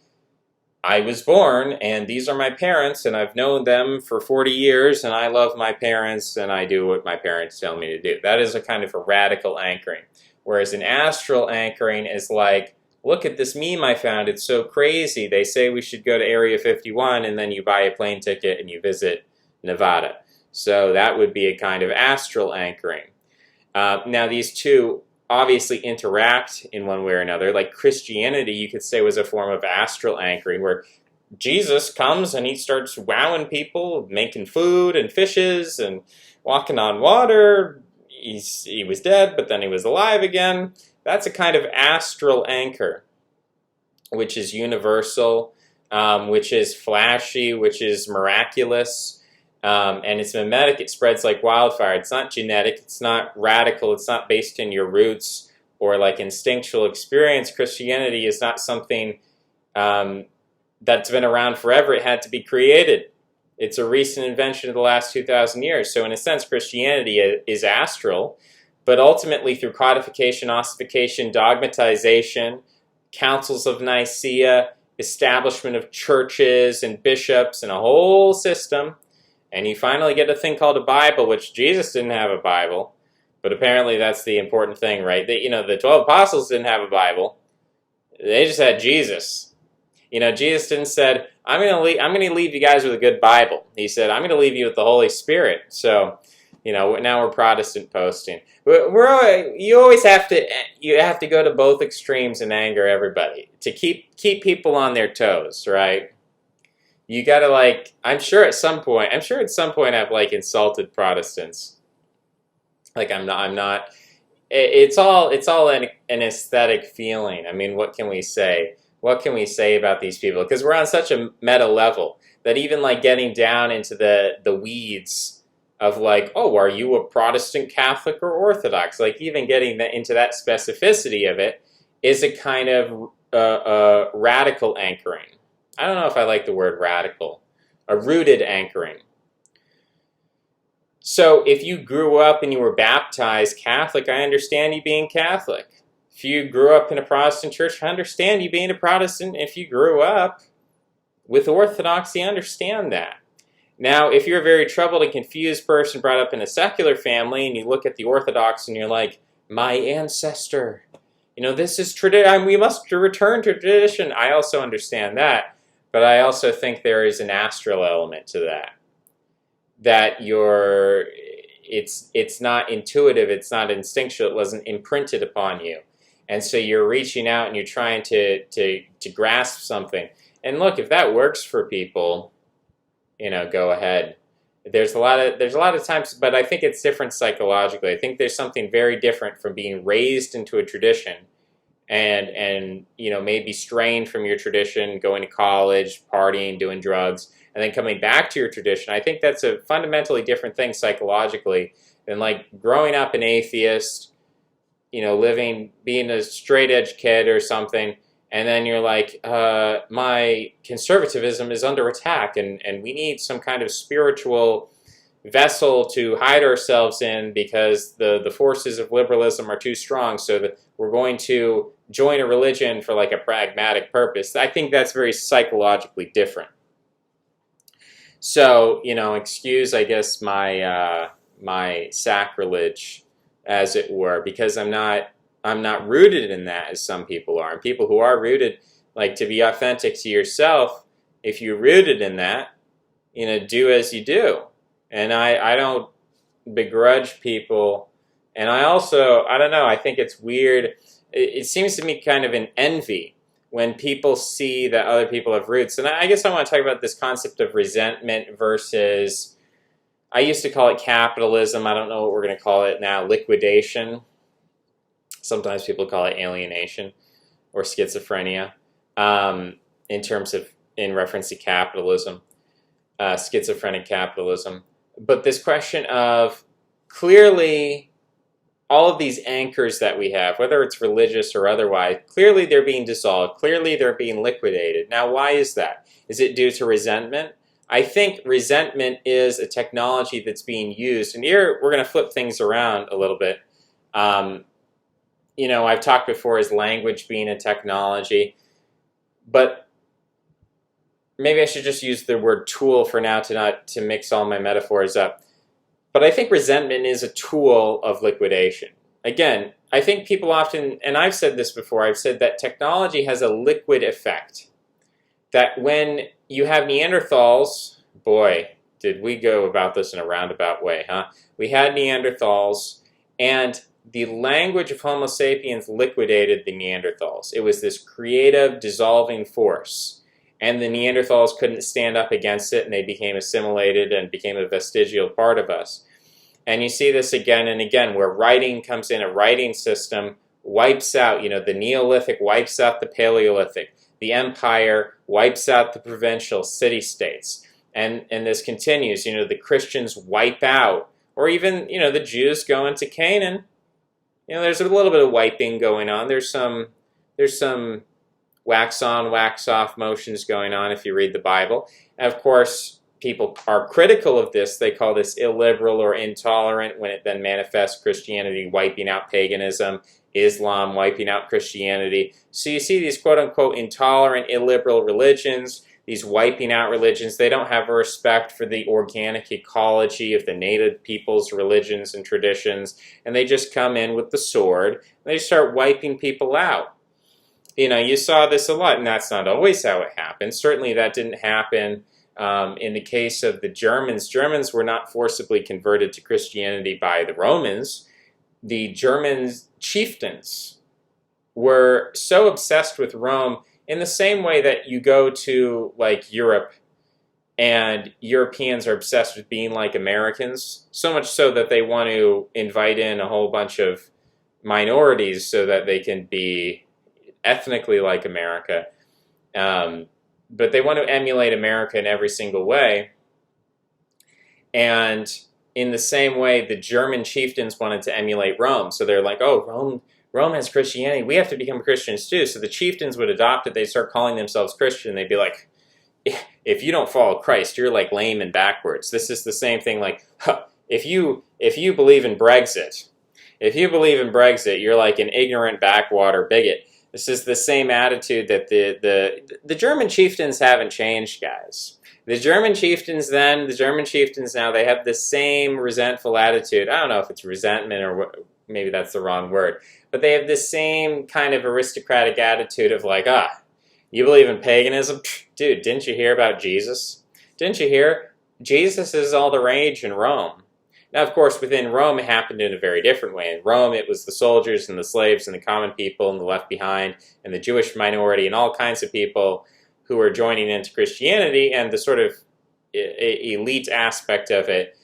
I was born, and these are my parents, and I've known them for 40 years, and I love my parents, and I do what my parents tell me to do. That is a kind of a radical anchoring. Whereas an astral anchoring is like, look at this meme I found, it's so crazy. They say we should go to Area 51, and then you buy a plane ticket and you visit Nevada. So that would be a kind of astral anchoring. Now these two obviously interact in one way or another. Like Christianity, you could say, was a form of astral anchoring, where Jesus comes and he starts wowing people, making food and fishes and walking on water. He was dead, but then he was alive again. That's a kind of astral anchor, which is universal, which is flashy, which is miraculous. And it's mimetic, it spreads like wildfire. It's not genetic, it's not radical, it's not based in your roots or like instinctual experience. Christianity is not something that's been around forever. It had to be created. It's a recent invention of the last 2,000 years. So in a sense, Christianity is astral, but ultimately through codification, ossification, dogmatization, councils of Nicaea, establishment of churches and bishops and a whole system, and you finally get a thing called a Bible, which Jesus didn't have a Bible, but apparently that's the important thing, right? The 12 apostles didn't have a Bible. They just had Jesus. Jesus didn't said, I'm going to leave you guys with a good Bible. He said, I'm going to leave you with the Holy Spirit. So, now we're Protestant posting. You always have to go to both extremes and anger everybody to keep people on their toes, right? You gotta I'm sure at some point I've insulted Protestants. I'm not. It's all an aesthetic feeling. I mean, what can we say? What can we say about these people? Because we're on such a meta level that even getting down into the weeds of oh, are you a Protestant, Catholic, or Orthodox? Even getting into that specificity of it is a kind of radical anchoring. I don't know if I like the word radical. A rooted anchoring. So if you grew up and you were baptized Catholic, I understand you being Catholic. If you grew up in a Protestant church, I understand you being a Protestant. If you grew up with Orthodoxy, I understand that. Now, if you're a very troubled and confused person brought up in a secular family and you look at the Orthodox and you're like, my ancestor, this is tradition, we must return to tradition. I also understand that, but I also think there is an astral element to that. That it's not intuitive, it's not instinctual, it wasn't imprinted upon you. And so you're reaching out and you're trying to grasp something. And look, if that works for people, go ahead. There's a lot of times, but I think it's different psychologically. I think there's something very different from being raised into a tradition and maybe straying from your tradition, going to college, partying, doing drugs, and then coming back to your tradition. I think that's a fundamentally different thing psychologically than like growing up an atheist, being a straight edge kid or something, and then you're like, my conservatism is under attack, and we need some kind of spiritual vessel to hide ourselves in because the forces of liberalism are too strong, so that we're going to join a religion for like a pragmatic purpose. I think that's very psychologically different. So, excuse, I guess, my sacrilege, as it were, because I'm not rooted in that as some people are. And people who are rooted, like, to be authentic to yourself, if you're rooted in that, do as you do. And I don't begrudge people. And I don't know, I think it's weird. It seems to me kind of an envy when people see that other people have roots. And I guess I want to talk about this concept of resentment versus, I used to call it capitalism. I don't know what we're going to call it now, liquidation. Sometimes people call it alienation or schizophrenia in reference to capitalism, schizophrenic capitalism. But this question of clearly all of these anchors that we have, whether it's religious or otherwise, clearly they're being dissolved. Clearly they're being liquidated. Now, why is that? Is it due to resentment? I think resentment is a technology that's being used. And here we're going to flip things around a little bit. I've talked before as language being a technology, but maybe I should just use the word tool for now to mix all my metaphors up. But I think resentment is a tool of liquidation. Again, I think people often, and I've said this before, I've said that technology has a liquid effect. That when you have Neanderthals, boy, did we go about this in a roundabout way, huh? We had Neanderthals, and the language of Homo sapiens liquidated the Neanderthals. It was this creative, dissolving force. And the Neanderthals couldn't stand up against it, and they became assimilated and became a vestigial part of us. And you see this again and again, where writing comes in, a writing system wipes out, the Neolithic wipes out the Paleolithic. The empire wipes out the provincial city-states. And this continues, the Christians wipe out, or even, the Jews go into Canaan. There's a little bit of wiping going on. There's some wax on, wax off motions going on if you read the Bible. And of course, people are critical of this. They call this illiberal or intolerant when it then manifests Christianity wiping out paganism, Islam wiping out Christianity. So you see these quote-unquote intolerant, illiberal religions, these wiping out religions. They don't have a respect for the organic ecology of the native people's religions and traditions, and they just come in with the sword, and they start wiping people out. You saw this a lot, and that's not always how it happened. Certainly that didn't happen in the case of the Germans. Germans were not forcibly converted to Christianity by the Romans. The German chieftains were so obsessed with Rome in the same way that you go to like Europe and Europeans are obsessed with being like Americans, so much so that they want to invite in a whole bunch of minorities so that they can be ethnically like America. But they want to emulate America in every single way. And in the same way, the German chieftains wanted to emulate Rome. So they're like, oh, Rome has Christianity. We have to become Christians too. So the chieftains would adopt it. They'd start calling themselves Christian. They'd be like, if you don't follow Christ, you're like lame and backwards. This is the same thing like, if you believe in Brexit, you're like an ignorant backwater bigot. This is the same attitude that the German chieftains haven't changed, guys. The German chieftains then, the German chieftains now, they have the same resentful attitude. I don't know if it's resentment or maybe that's the wrong word, but they have the same kind of aristocratic attitude of like, you believe in paganism? Dude, didn't you hear about Jesus? Didn't you hear? Jesus is all the rage in Rome. Now, of course, within Rome, it happened in a very different way. In Rome, it was the soldiers and the slaves and the common people and the left behind and the Jewish minority and all kinds of people who were joining into Christianity, and the sort of elite aspect of it,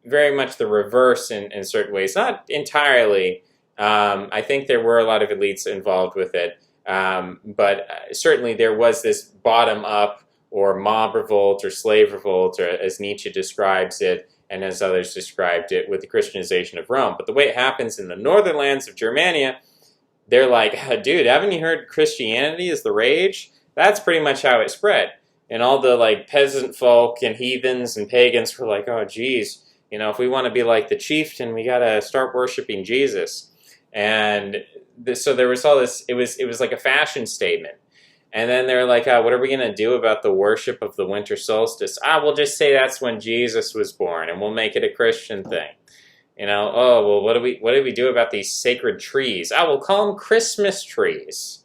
very much the reverse in certain ways. Not entirely. I think there were a lot of elites involved with it, but certainly there was this bottom-up or mob revolt or slave revolt, or as Nietzsche describes it, and as others described it, with the Christianization of Rome. But the way it happens in the northern lands of Germania, they're like, dude, haven't you heard Christianity is the rage? That's pretty much how it spread. And all the like peasant folk and heathens and pagans were like, oh, geez, if we want to be like the chieftain, we got to start worshiping Jesus. And so there was all this, it was like a fashion statement. And then they're like, what are we going to do about the worship of the winter solstice? We'll just say that's when Jesus was born, and we'll make it a Christian thing. What do we do about these sacred trees? We'll call them Christmas trees.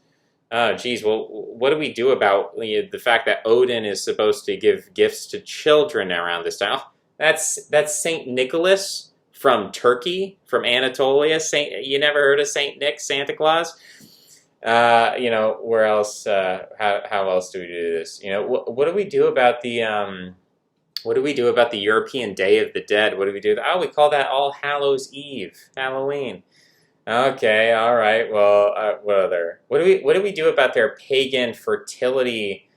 Oh, geez, well, what do we do about the fact that Odin is supposed to give gifts to children around this time? That's Saint Nicholas from Turkey, from Anatolia. You never heard of Saint Nick, Santa Claus? Where else? How else do we do this? What do we do about the European Day of the Dead? What do we do? We call that All Hallows Eve, Halloween. Okay, all right. Well, what other? What do we do about their pagan fertility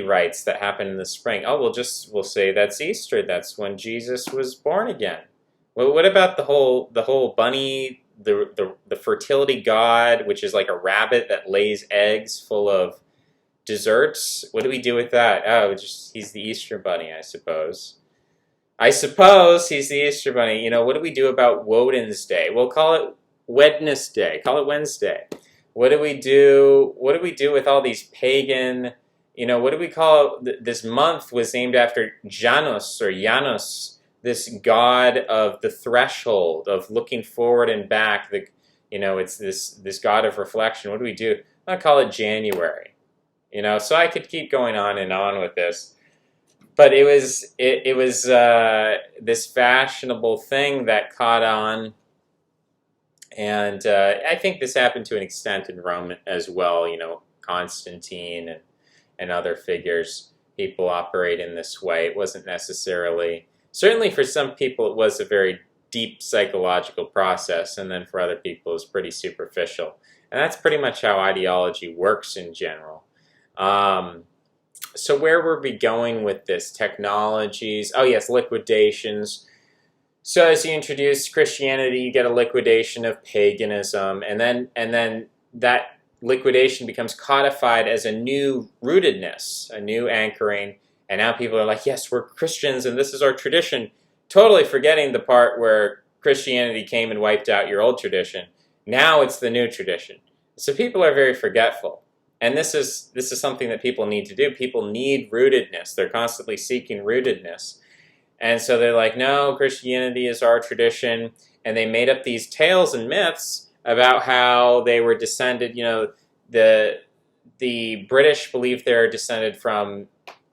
rites that happen in the spring? We'll say that's Easter. That's when Jesus was born again. Well, what about the whole bunny, the fertility god, which is like a rabbit that lays eggs full of desserts? What do we do with that? He's the Easter bunny, I suppose. He's the Easter bunny. What do we do about Woden's Day? We'll call it Wednesday. Call it Wednesday. What do we do with all these pagan, what do we call this month was named after Janus or Janus, this god of the threshold, of looking forward and back. It's this god of reflection. What do we do? I'll call it January. So I could keep going on and on with this. But it was this fashionable thing that caught on, and I think this happened to an extent in Rome as well. Constantine and other figures, people operate in this way. It wasn't necessarily, certainly for some people, it was a very deep psychological process, and then for other people, it was pretty superficial. And that's pretty much how ideology works in general. So where were we going with this? Technologies. Oh yes, liquidations. So as you introduce Christianity, you get a liquidation of paganism, and then that liquidation becomes codified as a new rootedness, a new anchoring, and now people are like, yes, we're Christians and this is our tradition, totally forgetting the part where Christianity came and wiped out your old tradition. Now it's the new tradition. So people are very forgetful. And this is something that people need to do. People need rootedness. They're constantly seeking rootedness. And so they're like, no, Christianity is our tradition. And they made up these tales and myths about how they were descended, the British believe they're descended from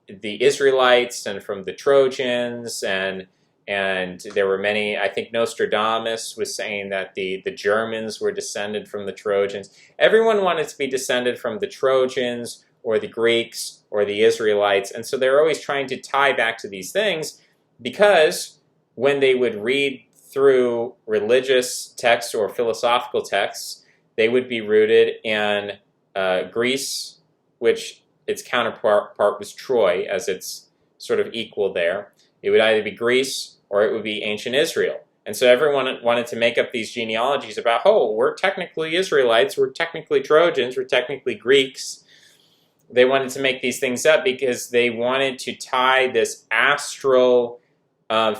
the Israelites and from the Trojans, and there were many. I think Nostradamus was saying that the Germans were descended from the Trojans. Everyone wanted to be descended from the Trojans or the Greeks or the Israelites, and so they're always trying to tie back to these things, because when they would read through religious texts or philosophical texts, they would be rooted in Greece, which its counterpart was Troy, as its sort of equal there. It would either be Greece or it would be ancient Israel. And so everyone wanted to make up these genealogies about, oh, we're technically Israelites, we're technically Trojans, we're technically Greeks. They wanted to make these things up because they wanted to tie this astral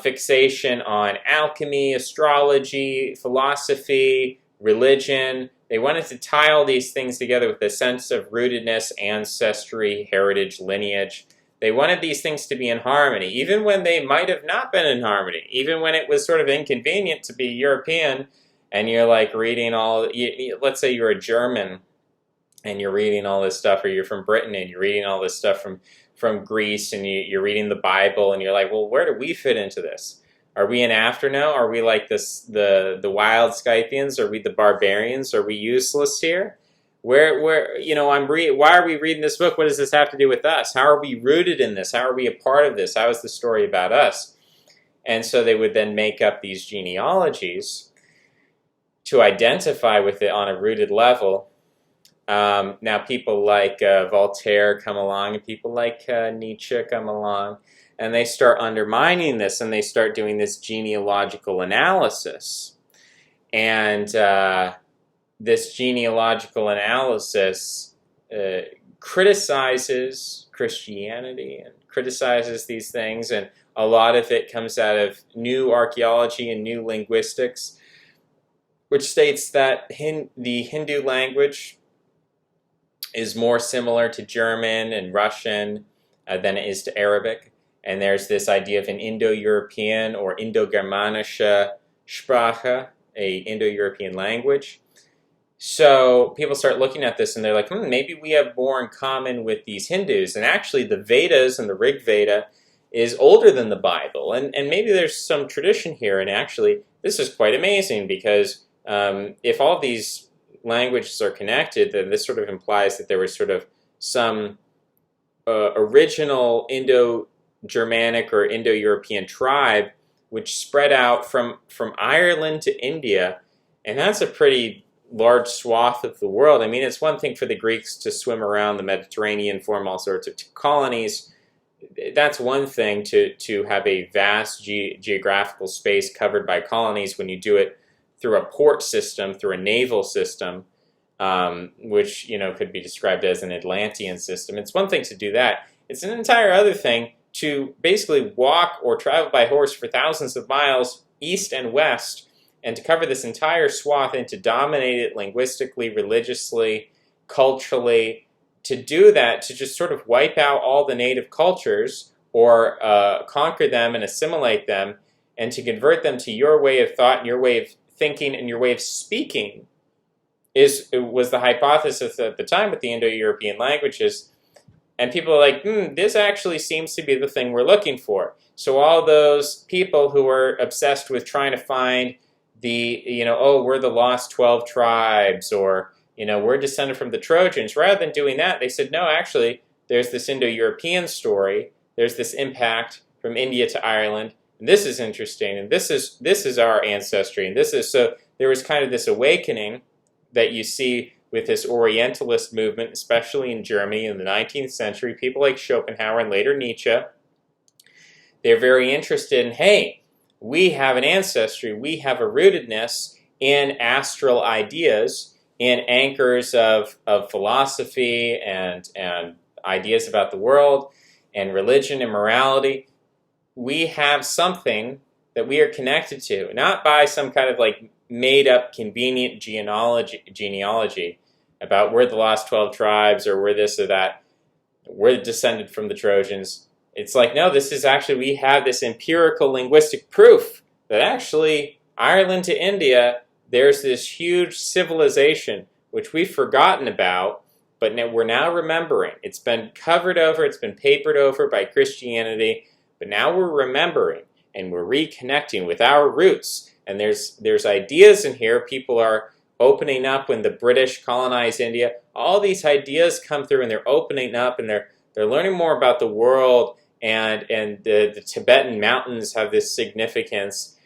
fixation on alchemy, astrology, philosophy, religion. They wanted to tie all these things together with a sense of rootedness, ancestry, heritage, lineage. They wanted these things to be in harmony, even when they might have not been in harmony, even when it was sort of inconvenient to be European and you're like reading all, let's say you're a German and you're reading all this stuff, or you're from Britain and you're reading all this stuff from Greece, and you're reading the Bible, and you're like, well, where do we fit into this? Are we an afternow? Are we like this, the wild Scythians? Are we the barbarians? Are we useless here? Where why are we reading this book? What does this have to do with us? How are we rooted in this? How are we a part of this? How is the story about us? And so they would then make up these genealogies to identify with it on a rooted level. Now people like Voltaire come along, and people like Nietzsche come along, and they start undermining this, and they start doing this genealogical analysis. And this genealogical analysis criticizes Christianity and criticizes these things, and a lot of it comes out of new archaeology and new linguistics, which states that the Hindu language is more similar to German and Russian than it is to Arabic. And there's this idea of an Indo-European or Indo-Germanische Sprache, a Indo-European language. So people start looking at this and they're like, maybe we have more in common with these Hindus. And actually the Vedas and the Rig Veda is older than the Bible. And maybe there's some tradition here. And actually this is quite amazing, because if all these languages are connected, then this sort of implies that there was sort of some original Indo-Germanic or Indo-European tribe which spread out from Ireland to India, and that's a pretty large swath of the world. I mean, it's one thing for the Greeks to swim around the Mediterranean, form all sorts of colonies. That's one thing to have a vast geographical space covered by colonies when you do it through a port system, through a naval system, which could be described as an Atlantean system. It's one thing to do that. It's an entire other thing to basically walk or travel by horse for thousands of miles east and west, and to cover this entire swath and to dominate it linguistically, religiously, culturally. To do that, to just sort of wipe out all the native cultures or conquer them and assimilate them, and to convert them to your way of thought and your way of thinking and your way of speaking was the hypothesis at the time with the Indo-European languages. And people are like, this actually seems to be the thing we're looking for. So all those people who are obsessed with trying to find we're the lost 12 tribes, or, we're descended from the Trojans, rather than doing that, they said, no, actually, there's this Indo-European story. There's this impact from India to Ireland. And this is interesting, and this is our ancestry, and so there was kind of this awakening that you see with this Orientalist movement, especially in Germany in the 19th century. People like Schopenhauer and later Nietzsche, they're very interested in, hey, we have an ancestry, we have a rootedness in astral ideas, in anchors of philosophy and ideas about the world and religion and morality. We have something that we are connected to, not by some kind of like made-up convenient genealogy about we're the lost 12 tribes, or we're this or that, we're descended from the Trojans. It's like, no, this is actually, we have this empirical linguistic proof that actually Ireland to India, there's this huge civilization which we've forgotten about, but we're now remembering. It's been covered over, it's been papered over by Christianity, but now we're remembering and we're reconnecting with our roots. And there's ideas in here. People are opening up when the British colonized India. All these ideas come through and they're opening up, and they're learning more about the world, and the Tibetan mountains have this significance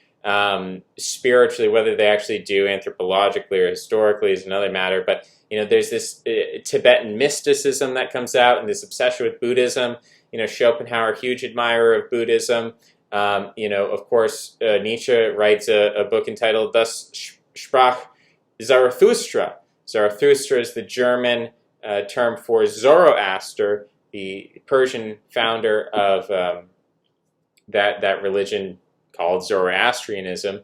spiritually. Whether they actually do anthropologically or historically is another matter, but there's this Tibetan mysticism that comes out, and this obsession with Buddhism. Schopenhauer, huge admirer of Buddhism. Of course, Nietzsche writes a book entitled "Thus sprach Zarathustra." Zarathustra is the German term for Zoroaster, the Persian founder of that religion called Zoroastrianism.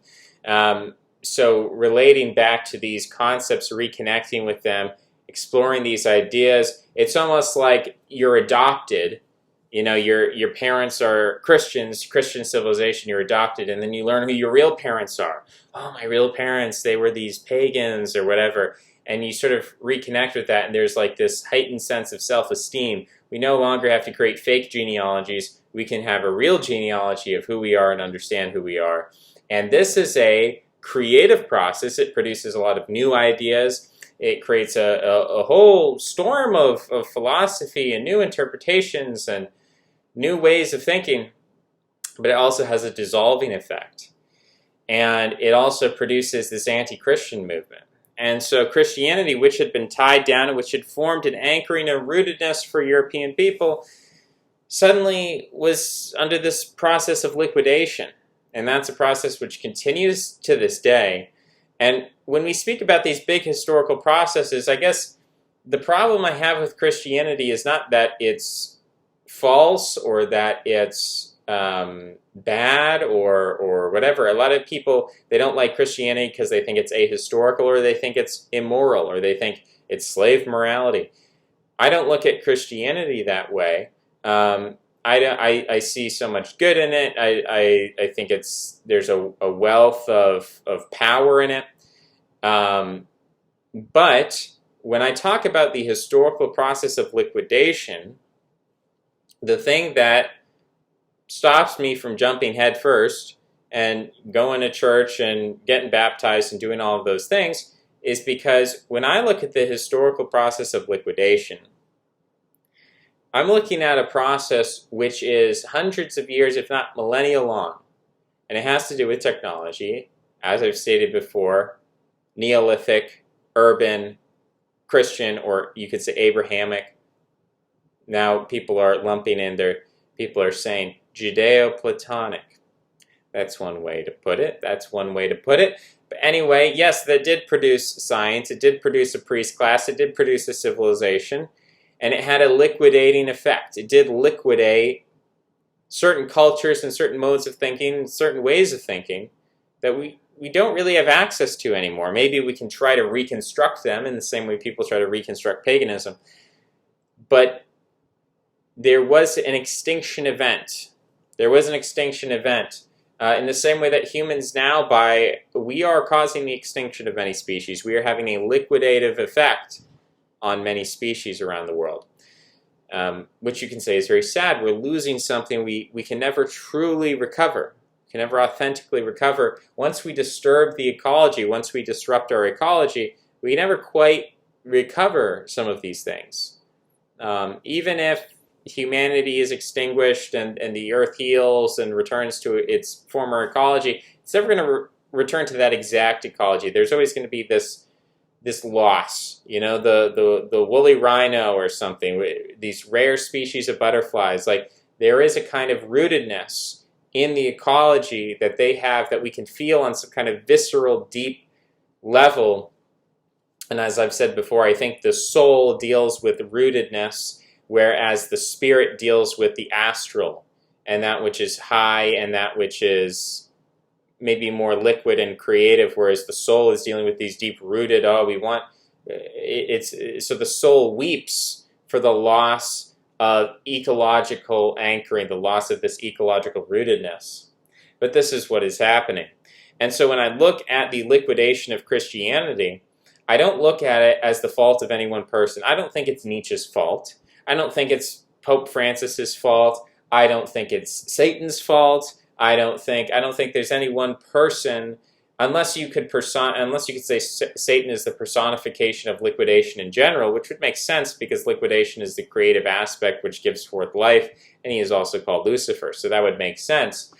So relating back to these concepts, reconnecting with them, exploring these ideas, it's almost like you're adopted your parents are Christians, Christian civilization, you're adopted, and then you learn who your real parents are. Oh, my real parents, they were these pagans or whatever. And you sort of reconnect with that, and there's like this heightened sense of self-esteem. We no longer have to create fake genealogies. We can have a real genealogy of who we are and understand who we are. And this is a creative process. It produces a lot of new ideas. It creates a whole storm of philosophy and new interpretations and new ways of thinking, but it also has a dissolving effect. And it also produces this anti-Christian movement. And so Christianity, which had been tied down and which had formed an anchoring and rootedness for European people, suddenly was under this process of liquidation. And that's a process which continues to this day. And when we speak about these big historical processes, I guess the problem I have with Christianity is not that it's false or that it's bad or whatever. A lot of people, they don't like Christianity because they think it's ahistorical, or they think it's immoral, or they think it's slave morality. I don't look at Christianity that way. I see so much good in it. I think there's a wealth of power in it. But when I talk about the historical process of liquidation, the thing that stops me from jumping head first and going to church and getting baptized and doing all of those things is because when I look at the historical process of liquidation, I'm looking at a process which is hundreds of years, if not millennia long. And it has to do with technology, as I've stated before, Neolithic, urban, Christian, or you could say Abrahamic. Now people are lumping in people are saying Judeo-Platonic. That's one way to put it. But anyway, yes, that did produce science. It did produce a priest class. It did produce a civilization. And it had a liquidating effect. It did liquidate certain cultures and certain modes of thinking, certain ways of thinking that we don't really have access to anymore. Maybe we can try to reconstruct them in the same way people try to reconstruct paganism. But there was an extinction event. In the same way that humans now, we are causing the extinction of many species. We are having a liquidative effect on many species around the world, which you can say is very sad. We're losing something we can never truly recover, can never authentically recover. Once we disturb the ecology, once we disrupt our ecology, we never quite recover some of these things. Even if humanity is extinguished and the earth heals and returns to its former ecology, it's never going to return to that exact ecology. There's always going to be this loss, the woolly rhino or something, these rare species of butterflies. Like, there is a kind of rootedness in the ecology that they have that we can feel on some kind of visceral, deep level. And as I've said before, I think the soul deals with rootedness, whereas the spirit deals with the astral and that which is high and that which is maybe more liquid and creative, whereas the soul is dealing with these deep-rooted, so the soul weeps for the loss of ecological anchoring, the loss of this ecological rootedness. But this is what is happening. And so when I look at the liquidation of Christianity, I don't look at it as the fault of any one person. I don't think it's Nietzsche's fault. I don't think it's Pope Francis's fault. I don't think it's Satan's fault. I don't think there's any one person, unless you could say Satan is the personification of liquidation in general, which would make sense because liquidation is the creative aspect which gives forth life, and he is also called Lucifer. So that would make sense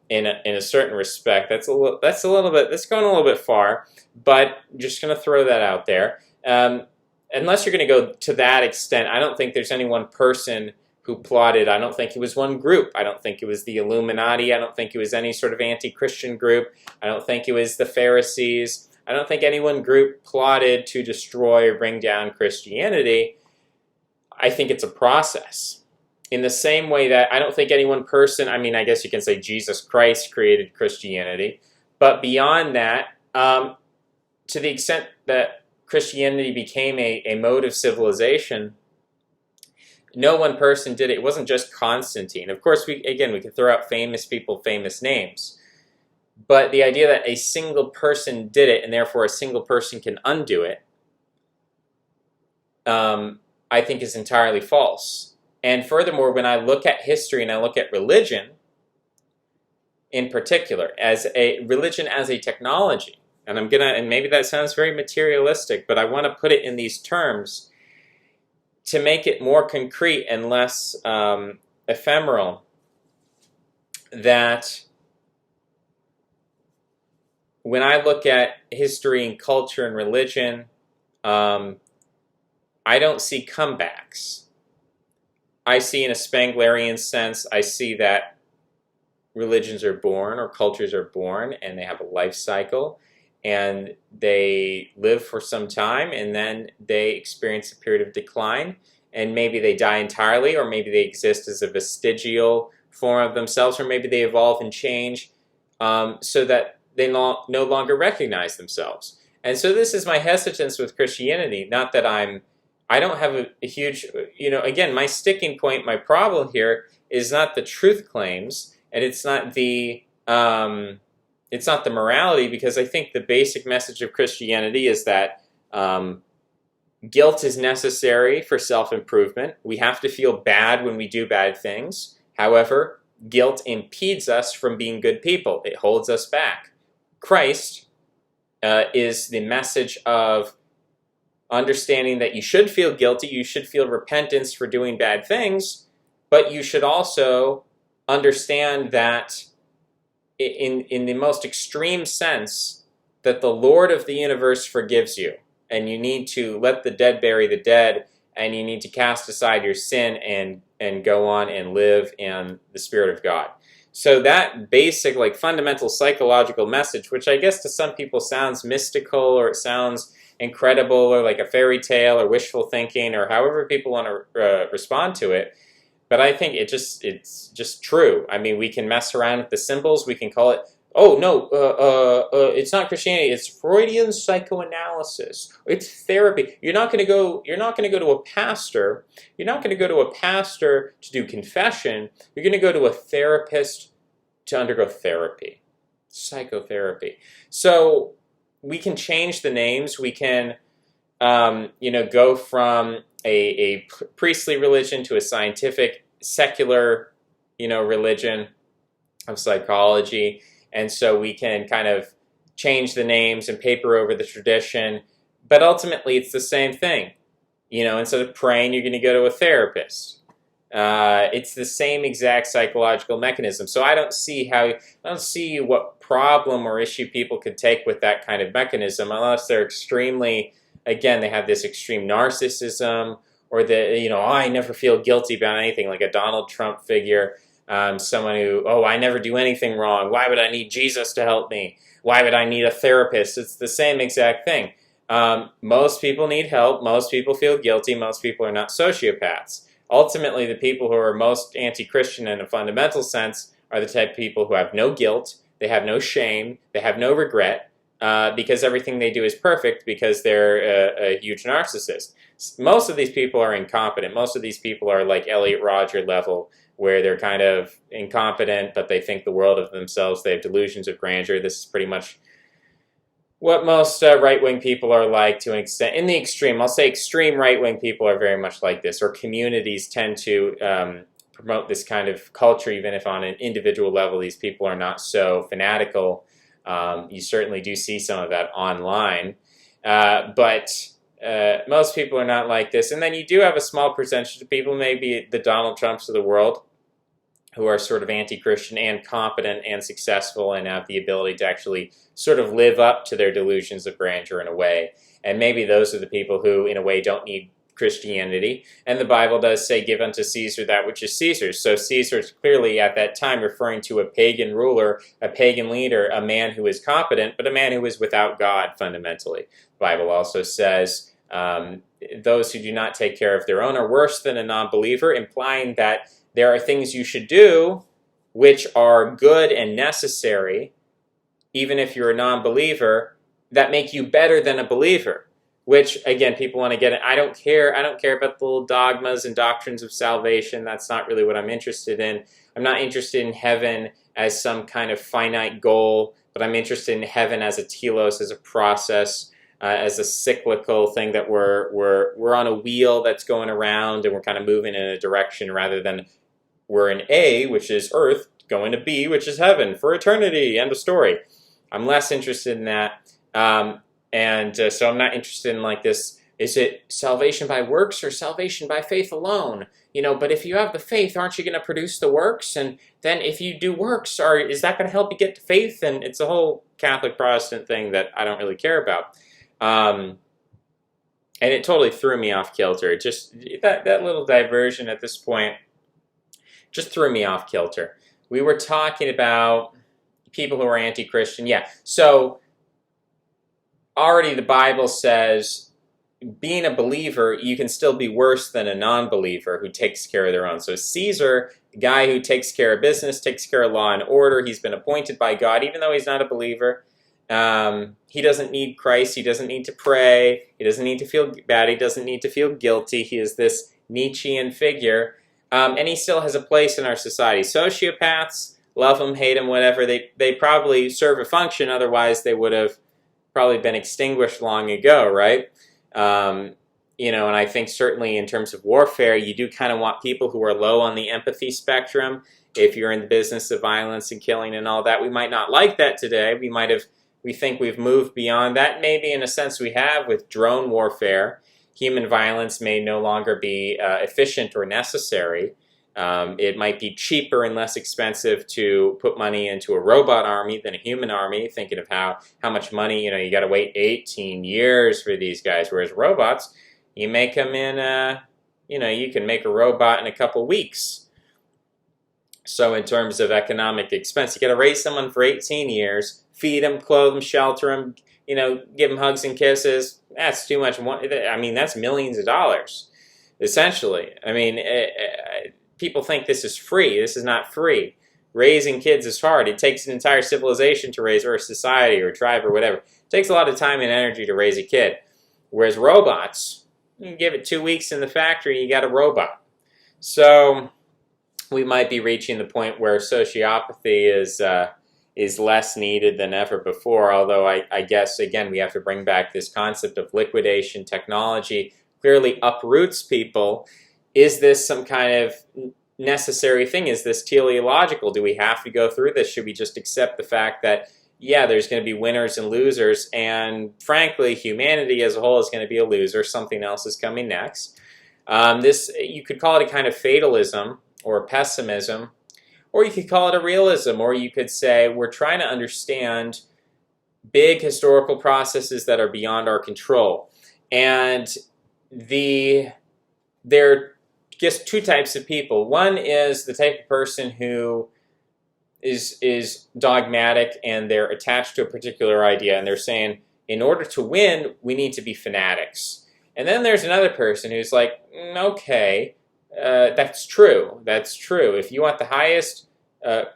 in a certain respect. That's going a little bit far, but I'm just going to throw that out there. Unless you're going to go to that extent, I don't think there's any one person who plotted. I don't think it was one group. I don't think it was the Illuminati. I don't think it was any sort of anti-Christian group. I don't think it was the Pharisees. I don't think any one group plotted to destroy or bring down Christianity. I think it's a process. In the same way that I don't think any one person, I guess you can say Jesus Christ created Christianity, but beyond that, to the extent that Christianity became a mode of civilization, no one person did it. It wasn't just Constantine. Of course, we could throw out famous people, famous names. But the idea that a single person did it and therefore a single person can undo it, I think is entirely false. And furthermore, when I look at history and I look at religion in particular, as a religion as a technology, and maybe that sounds very materialistic, but I want to put it in these terms to make it more concrete and less ephemeral, that when I look at history and culture and religion, I don't see comebacks. I see, in a Spenglerian sense, I see that religions are born or cultures are born and they have a life cycle and they live for some time and then they experience a period of decline and maybe they die entirely, or maybe they exist as a vestigial form of themselves, or maybe they evolve and change so that they no longer recognize themselves. And so this is my hesitance with Christianity. Not that I don't have a huge, again, my sticking point, my problem here is not the truth claims, and it's not the morality, because I think the basic message of Christianity is that guilt is necessary for self-improvement. We have to feel bad when we do bad things. However, guilt impedes us from being good people. It holds us back. Christ is the message of understanding that you should feel guilty, you should feel repentance for doing bad things, but you should also understand that in the most extreme sense, that the Lord of the universe forgives you, and you need to let the dead bury the dead, and you need to cast aside your sin and go on and live in the Spirit of God. So that basic, fundamental psychological message, which I guess to some people sounds mystical, or it sounds incredible, or like a fairy tale, or wishful thinking, or however people want to respond to it, but I think it's just true. I mean, we can mess around with the symbols. We can call it, oh no, it's not Christianity. It's Freudian psychoanalysis. It's therapy. You're not going to go to a pastor. You're not going to go to a pastor to do confession. You're going to go to a therapist to undergo therapy, psychotherapy. So we can change the names. We can, go from a priestly religion to a scientific, secular, religion of psychology. And so we can kind of change the names and paper over the tradition, but ultimately it's the same thing. Instead of praying, you're going to go to a therapist. It's the same exact psychological mechanism. So I don't see what problem or issue people could take with that kind of mechanism, unless they're extremely, again, they have this extreme narcissism, or I never feel guilty about anything, like a Donald Trump figure. Someone who, I never do anything wrong. Why would I need Jesus to help me? Why would I need a therapist? It's the same exact thing. Most people need help. Most people feel guilty. Most people are not sociopaths. Ultimately, the people who are most anti-Christian in a fundamental sense are the type of people who have no guilt, they have no shame, they have no regret, because everything they do is perfect, because they're a huge narcissist. Most of these people are incompetent. Most of these people are like Elliot Rodger level, where they're kind of incompetent, but they think the world of themselves. They have delusions of grandeur. This is pretty much what most right-wing people are like, to an extent. In the extreme, I'll say extreme right-wing people are very much like this, or communities tend to promote this kind of culture, even if on an individual level these people are not so fanatical. You certainly do see some of that online, but most people are not like this. And then you do have a small percentage of people, maybe the Donald Trumps of the world, who are sort of anti-Christian and competent and successful and have the ability to actually sort of live up to their delusions of grandeur in a way. And maybe those are the people who, in a way, don't need Christianity. And the Bible does say, give unto Caesar that which is Caesar's. So Caesar's clearly at that time referring to a pagan ruler, a pagan leader, a man who is competent, but a man who is without God, fundamentally. The Bible also says, those who do not take care of their own are worse than a non-believer, implying that there are things you should do which are good and necessary, even if you're a non-believer, that make you better than a believer. which again, people want to get it. I don't care. I don't care about the little dogmas and doctrines of salvation. That's not really what I'm interested in. I'm not interested in heaven as some kind of finite goal, but I'm interested in heaven as a telos, as a process, as a cyclical thing that we're on a wheel that's going around and we're kind of moving in a direction rather than we're in A, which is Earth, going to B, which is heaven for eternity. End of story. I'm less interested in that. So I'm not interested in like this, is it salvation by works or salvation by faith alone? But if you have the faith, aren't you going to produce the works? And then if you do works, is that going to help you get to faith? And it's a whole Catholic Protestant thing that I don't really care about. And it totally threw me off kilter. Just that little diversion at this point just threw me off kilter. We were talking about people who are anti-Christian. Yeah, so already the Bible says being a believer, you can still be worse than a non-believer who takes care of their own. So Caesar, the guy who takes care of business, takes care of law and order, he's been appointed by God, even though he's not a believer. He doesn't need Christ. He doesn't need to pray. He doesn't need to feel bad. He doesn't need to feel guilty. He is this Nietzschean figure. And he still has a place in our society. Sociopaths, love him, hate him, whatever, they probably serve a function. Otherwise, they would have probably been extinguished long ago, right? And I think certainly in terms of warfare, you do kind of want people who are low on the empathy spectrum. If you're in the business of violence and killing and all that, we might not like that today. We think we've moved beyond that. Maybe in a sense we have with drone warfare. Human violence may no longer be efficient or necessary. It might be cheaper and less expensive to put money into a robot army than a human army, thinking of how much money, you got to wait 18 years for these guys, whereas robots, you make them in, you can make a robot in a couple weeks. So in terms of economic expense, you got to raise someone for 18 years, feed them, clothe them, shelter them, give them hugs and kisses. That's too much. That's millions of dollars, essentially. People think this is free. This is not free. Raising kids is hard. It takes an entire civilization to raise, or a society or a tribe or whatever. It takes a lot of time and energy to raise a kid. Whereas robots, you can give it 2 weeks in the factory, you got a robot. So we might be reaching the point where sociopathy is less needed than ever before, although I guess, again, we have to bring back this concept of liquidation. Technology clearly uproots people. Is this some kind of necessary thing? Is this teleological? Do we have to go through this? Should we just accept the fact that, yeah, there's going to be winners and losers, and frankly, humanity as a whole is going to be a loser. Something else is coming next. You could call it a kind of fatalism or pessimism, or you could call it a realism, or you could say we're trying to understand big historical processes that are beyond our control. And there are just two types of people. One is the type of person who is dogmatic and they're attached to a particular idea, and they're saying, in order to win, we need to be fanatics. And then there's another person who's like, okay, that's true. That's true. If you want the highest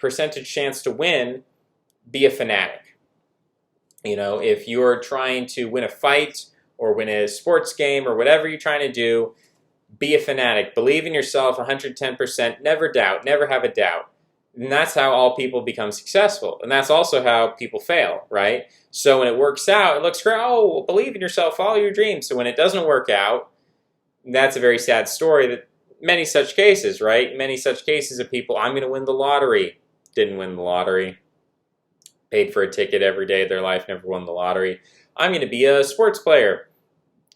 percentage chance to win, be a fanatic. If you're trying to win a fight or win a sports game or whatever you're trying to do, be a fanatic. Believe in yourself 110%. Never doubt. Never have a doubt. And that's how all people become successful. And that's also how people fail, right? So when it works out, it looks great. Oh, believe in yourself. Follow your dreams. So when it doesn't work out, that's a very sad story. That many such cases, right? Many such cases of people, I'm going to win the lottery. Didn't win the lottery. Paid for a ticket every day of their life. Never won the lottery. I'm going to be a sports player.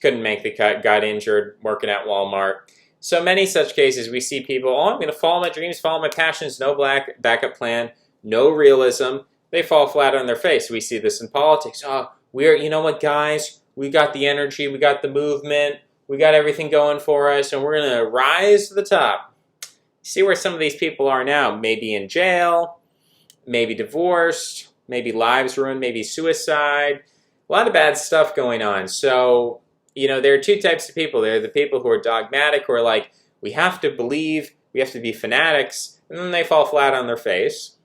Couldn't make the cut, got injured, working at Walmart. So many such cases, we see people, I'm going to follow my dreams, follow my passions, no backup plan, no realism. They fall flat on their face. We see this in politics. You know what, guys? We got the energy, we got the movement, we got everything going for us, and we're going to rise to the top. See where some of these people are now. Maybe in jail, maybe divorced, maybe lives ruined, maybe suicide. A lot of bad stuff going on. So there are two types of people. There are the people who are dogmatic, who are like, we have to believe, we have to be fanatics, and then they fall flat on their face.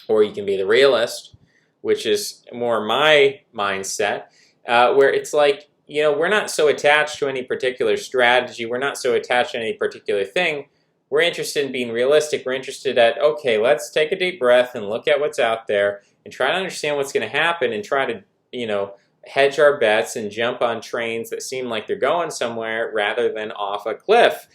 Or you can be the realist, which is more my mindset, where it's like, we're not so attached to any particular strategy. We're not so attached to any particular thing. We're interested in being realistic. We're interested at, okay, let's take a deep breath and look at what's out there and try to understand what's going to happen and try to, hedge our bets and jump on trains that seem like they're going somewhere rather than off a cliff.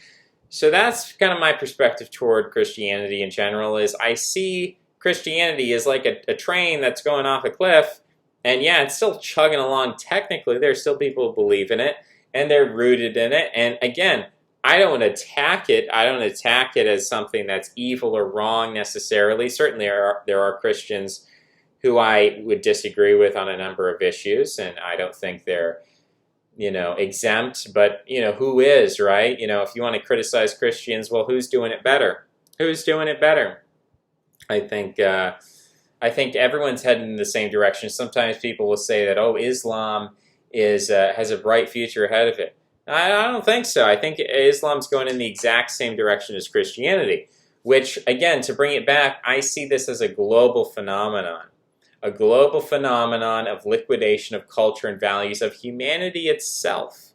So that's kind of my perspective toward Christianity in general, is I see Christianity as like a train that's going off a cliff, and yeah, it's still chugging along technically. There's still people who believe in it, and they're rooted in it. And again, I don't attack it. I don't attack it as something that's evil or wrong necessarily. Certainly there are Christians who I would disagree with on a number of issues, and I don't think they're exempt, but who is, right? If you want to criticize Christians, well, who's doing it better? Who's doing it better? I think everyone's heading in the same direction. Sometimes people will say that, oh, Islam has a bright future ahead of it. I don't think so. I think Islam's going in the exact same direction as Christianity, which, again, to bring it back, I see this as a global phenomenon. A global phenomenon of liquidation of culture and values of humanity itself.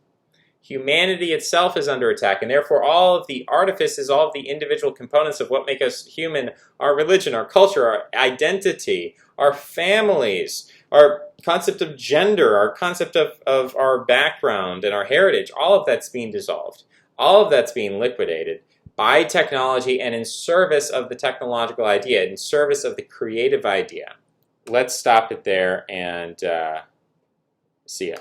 Humanity itself is under attack, and therefore all of the artifices, all of the individual components of what make us human, our religion, our culture, our identity, our families, our concept of gender, our concept of our background and our heritage, all of that's being dissolved. All of that's being liquidated by technology and in service of the technological idea, in service of the creative idea. Let's stop it there and see ya.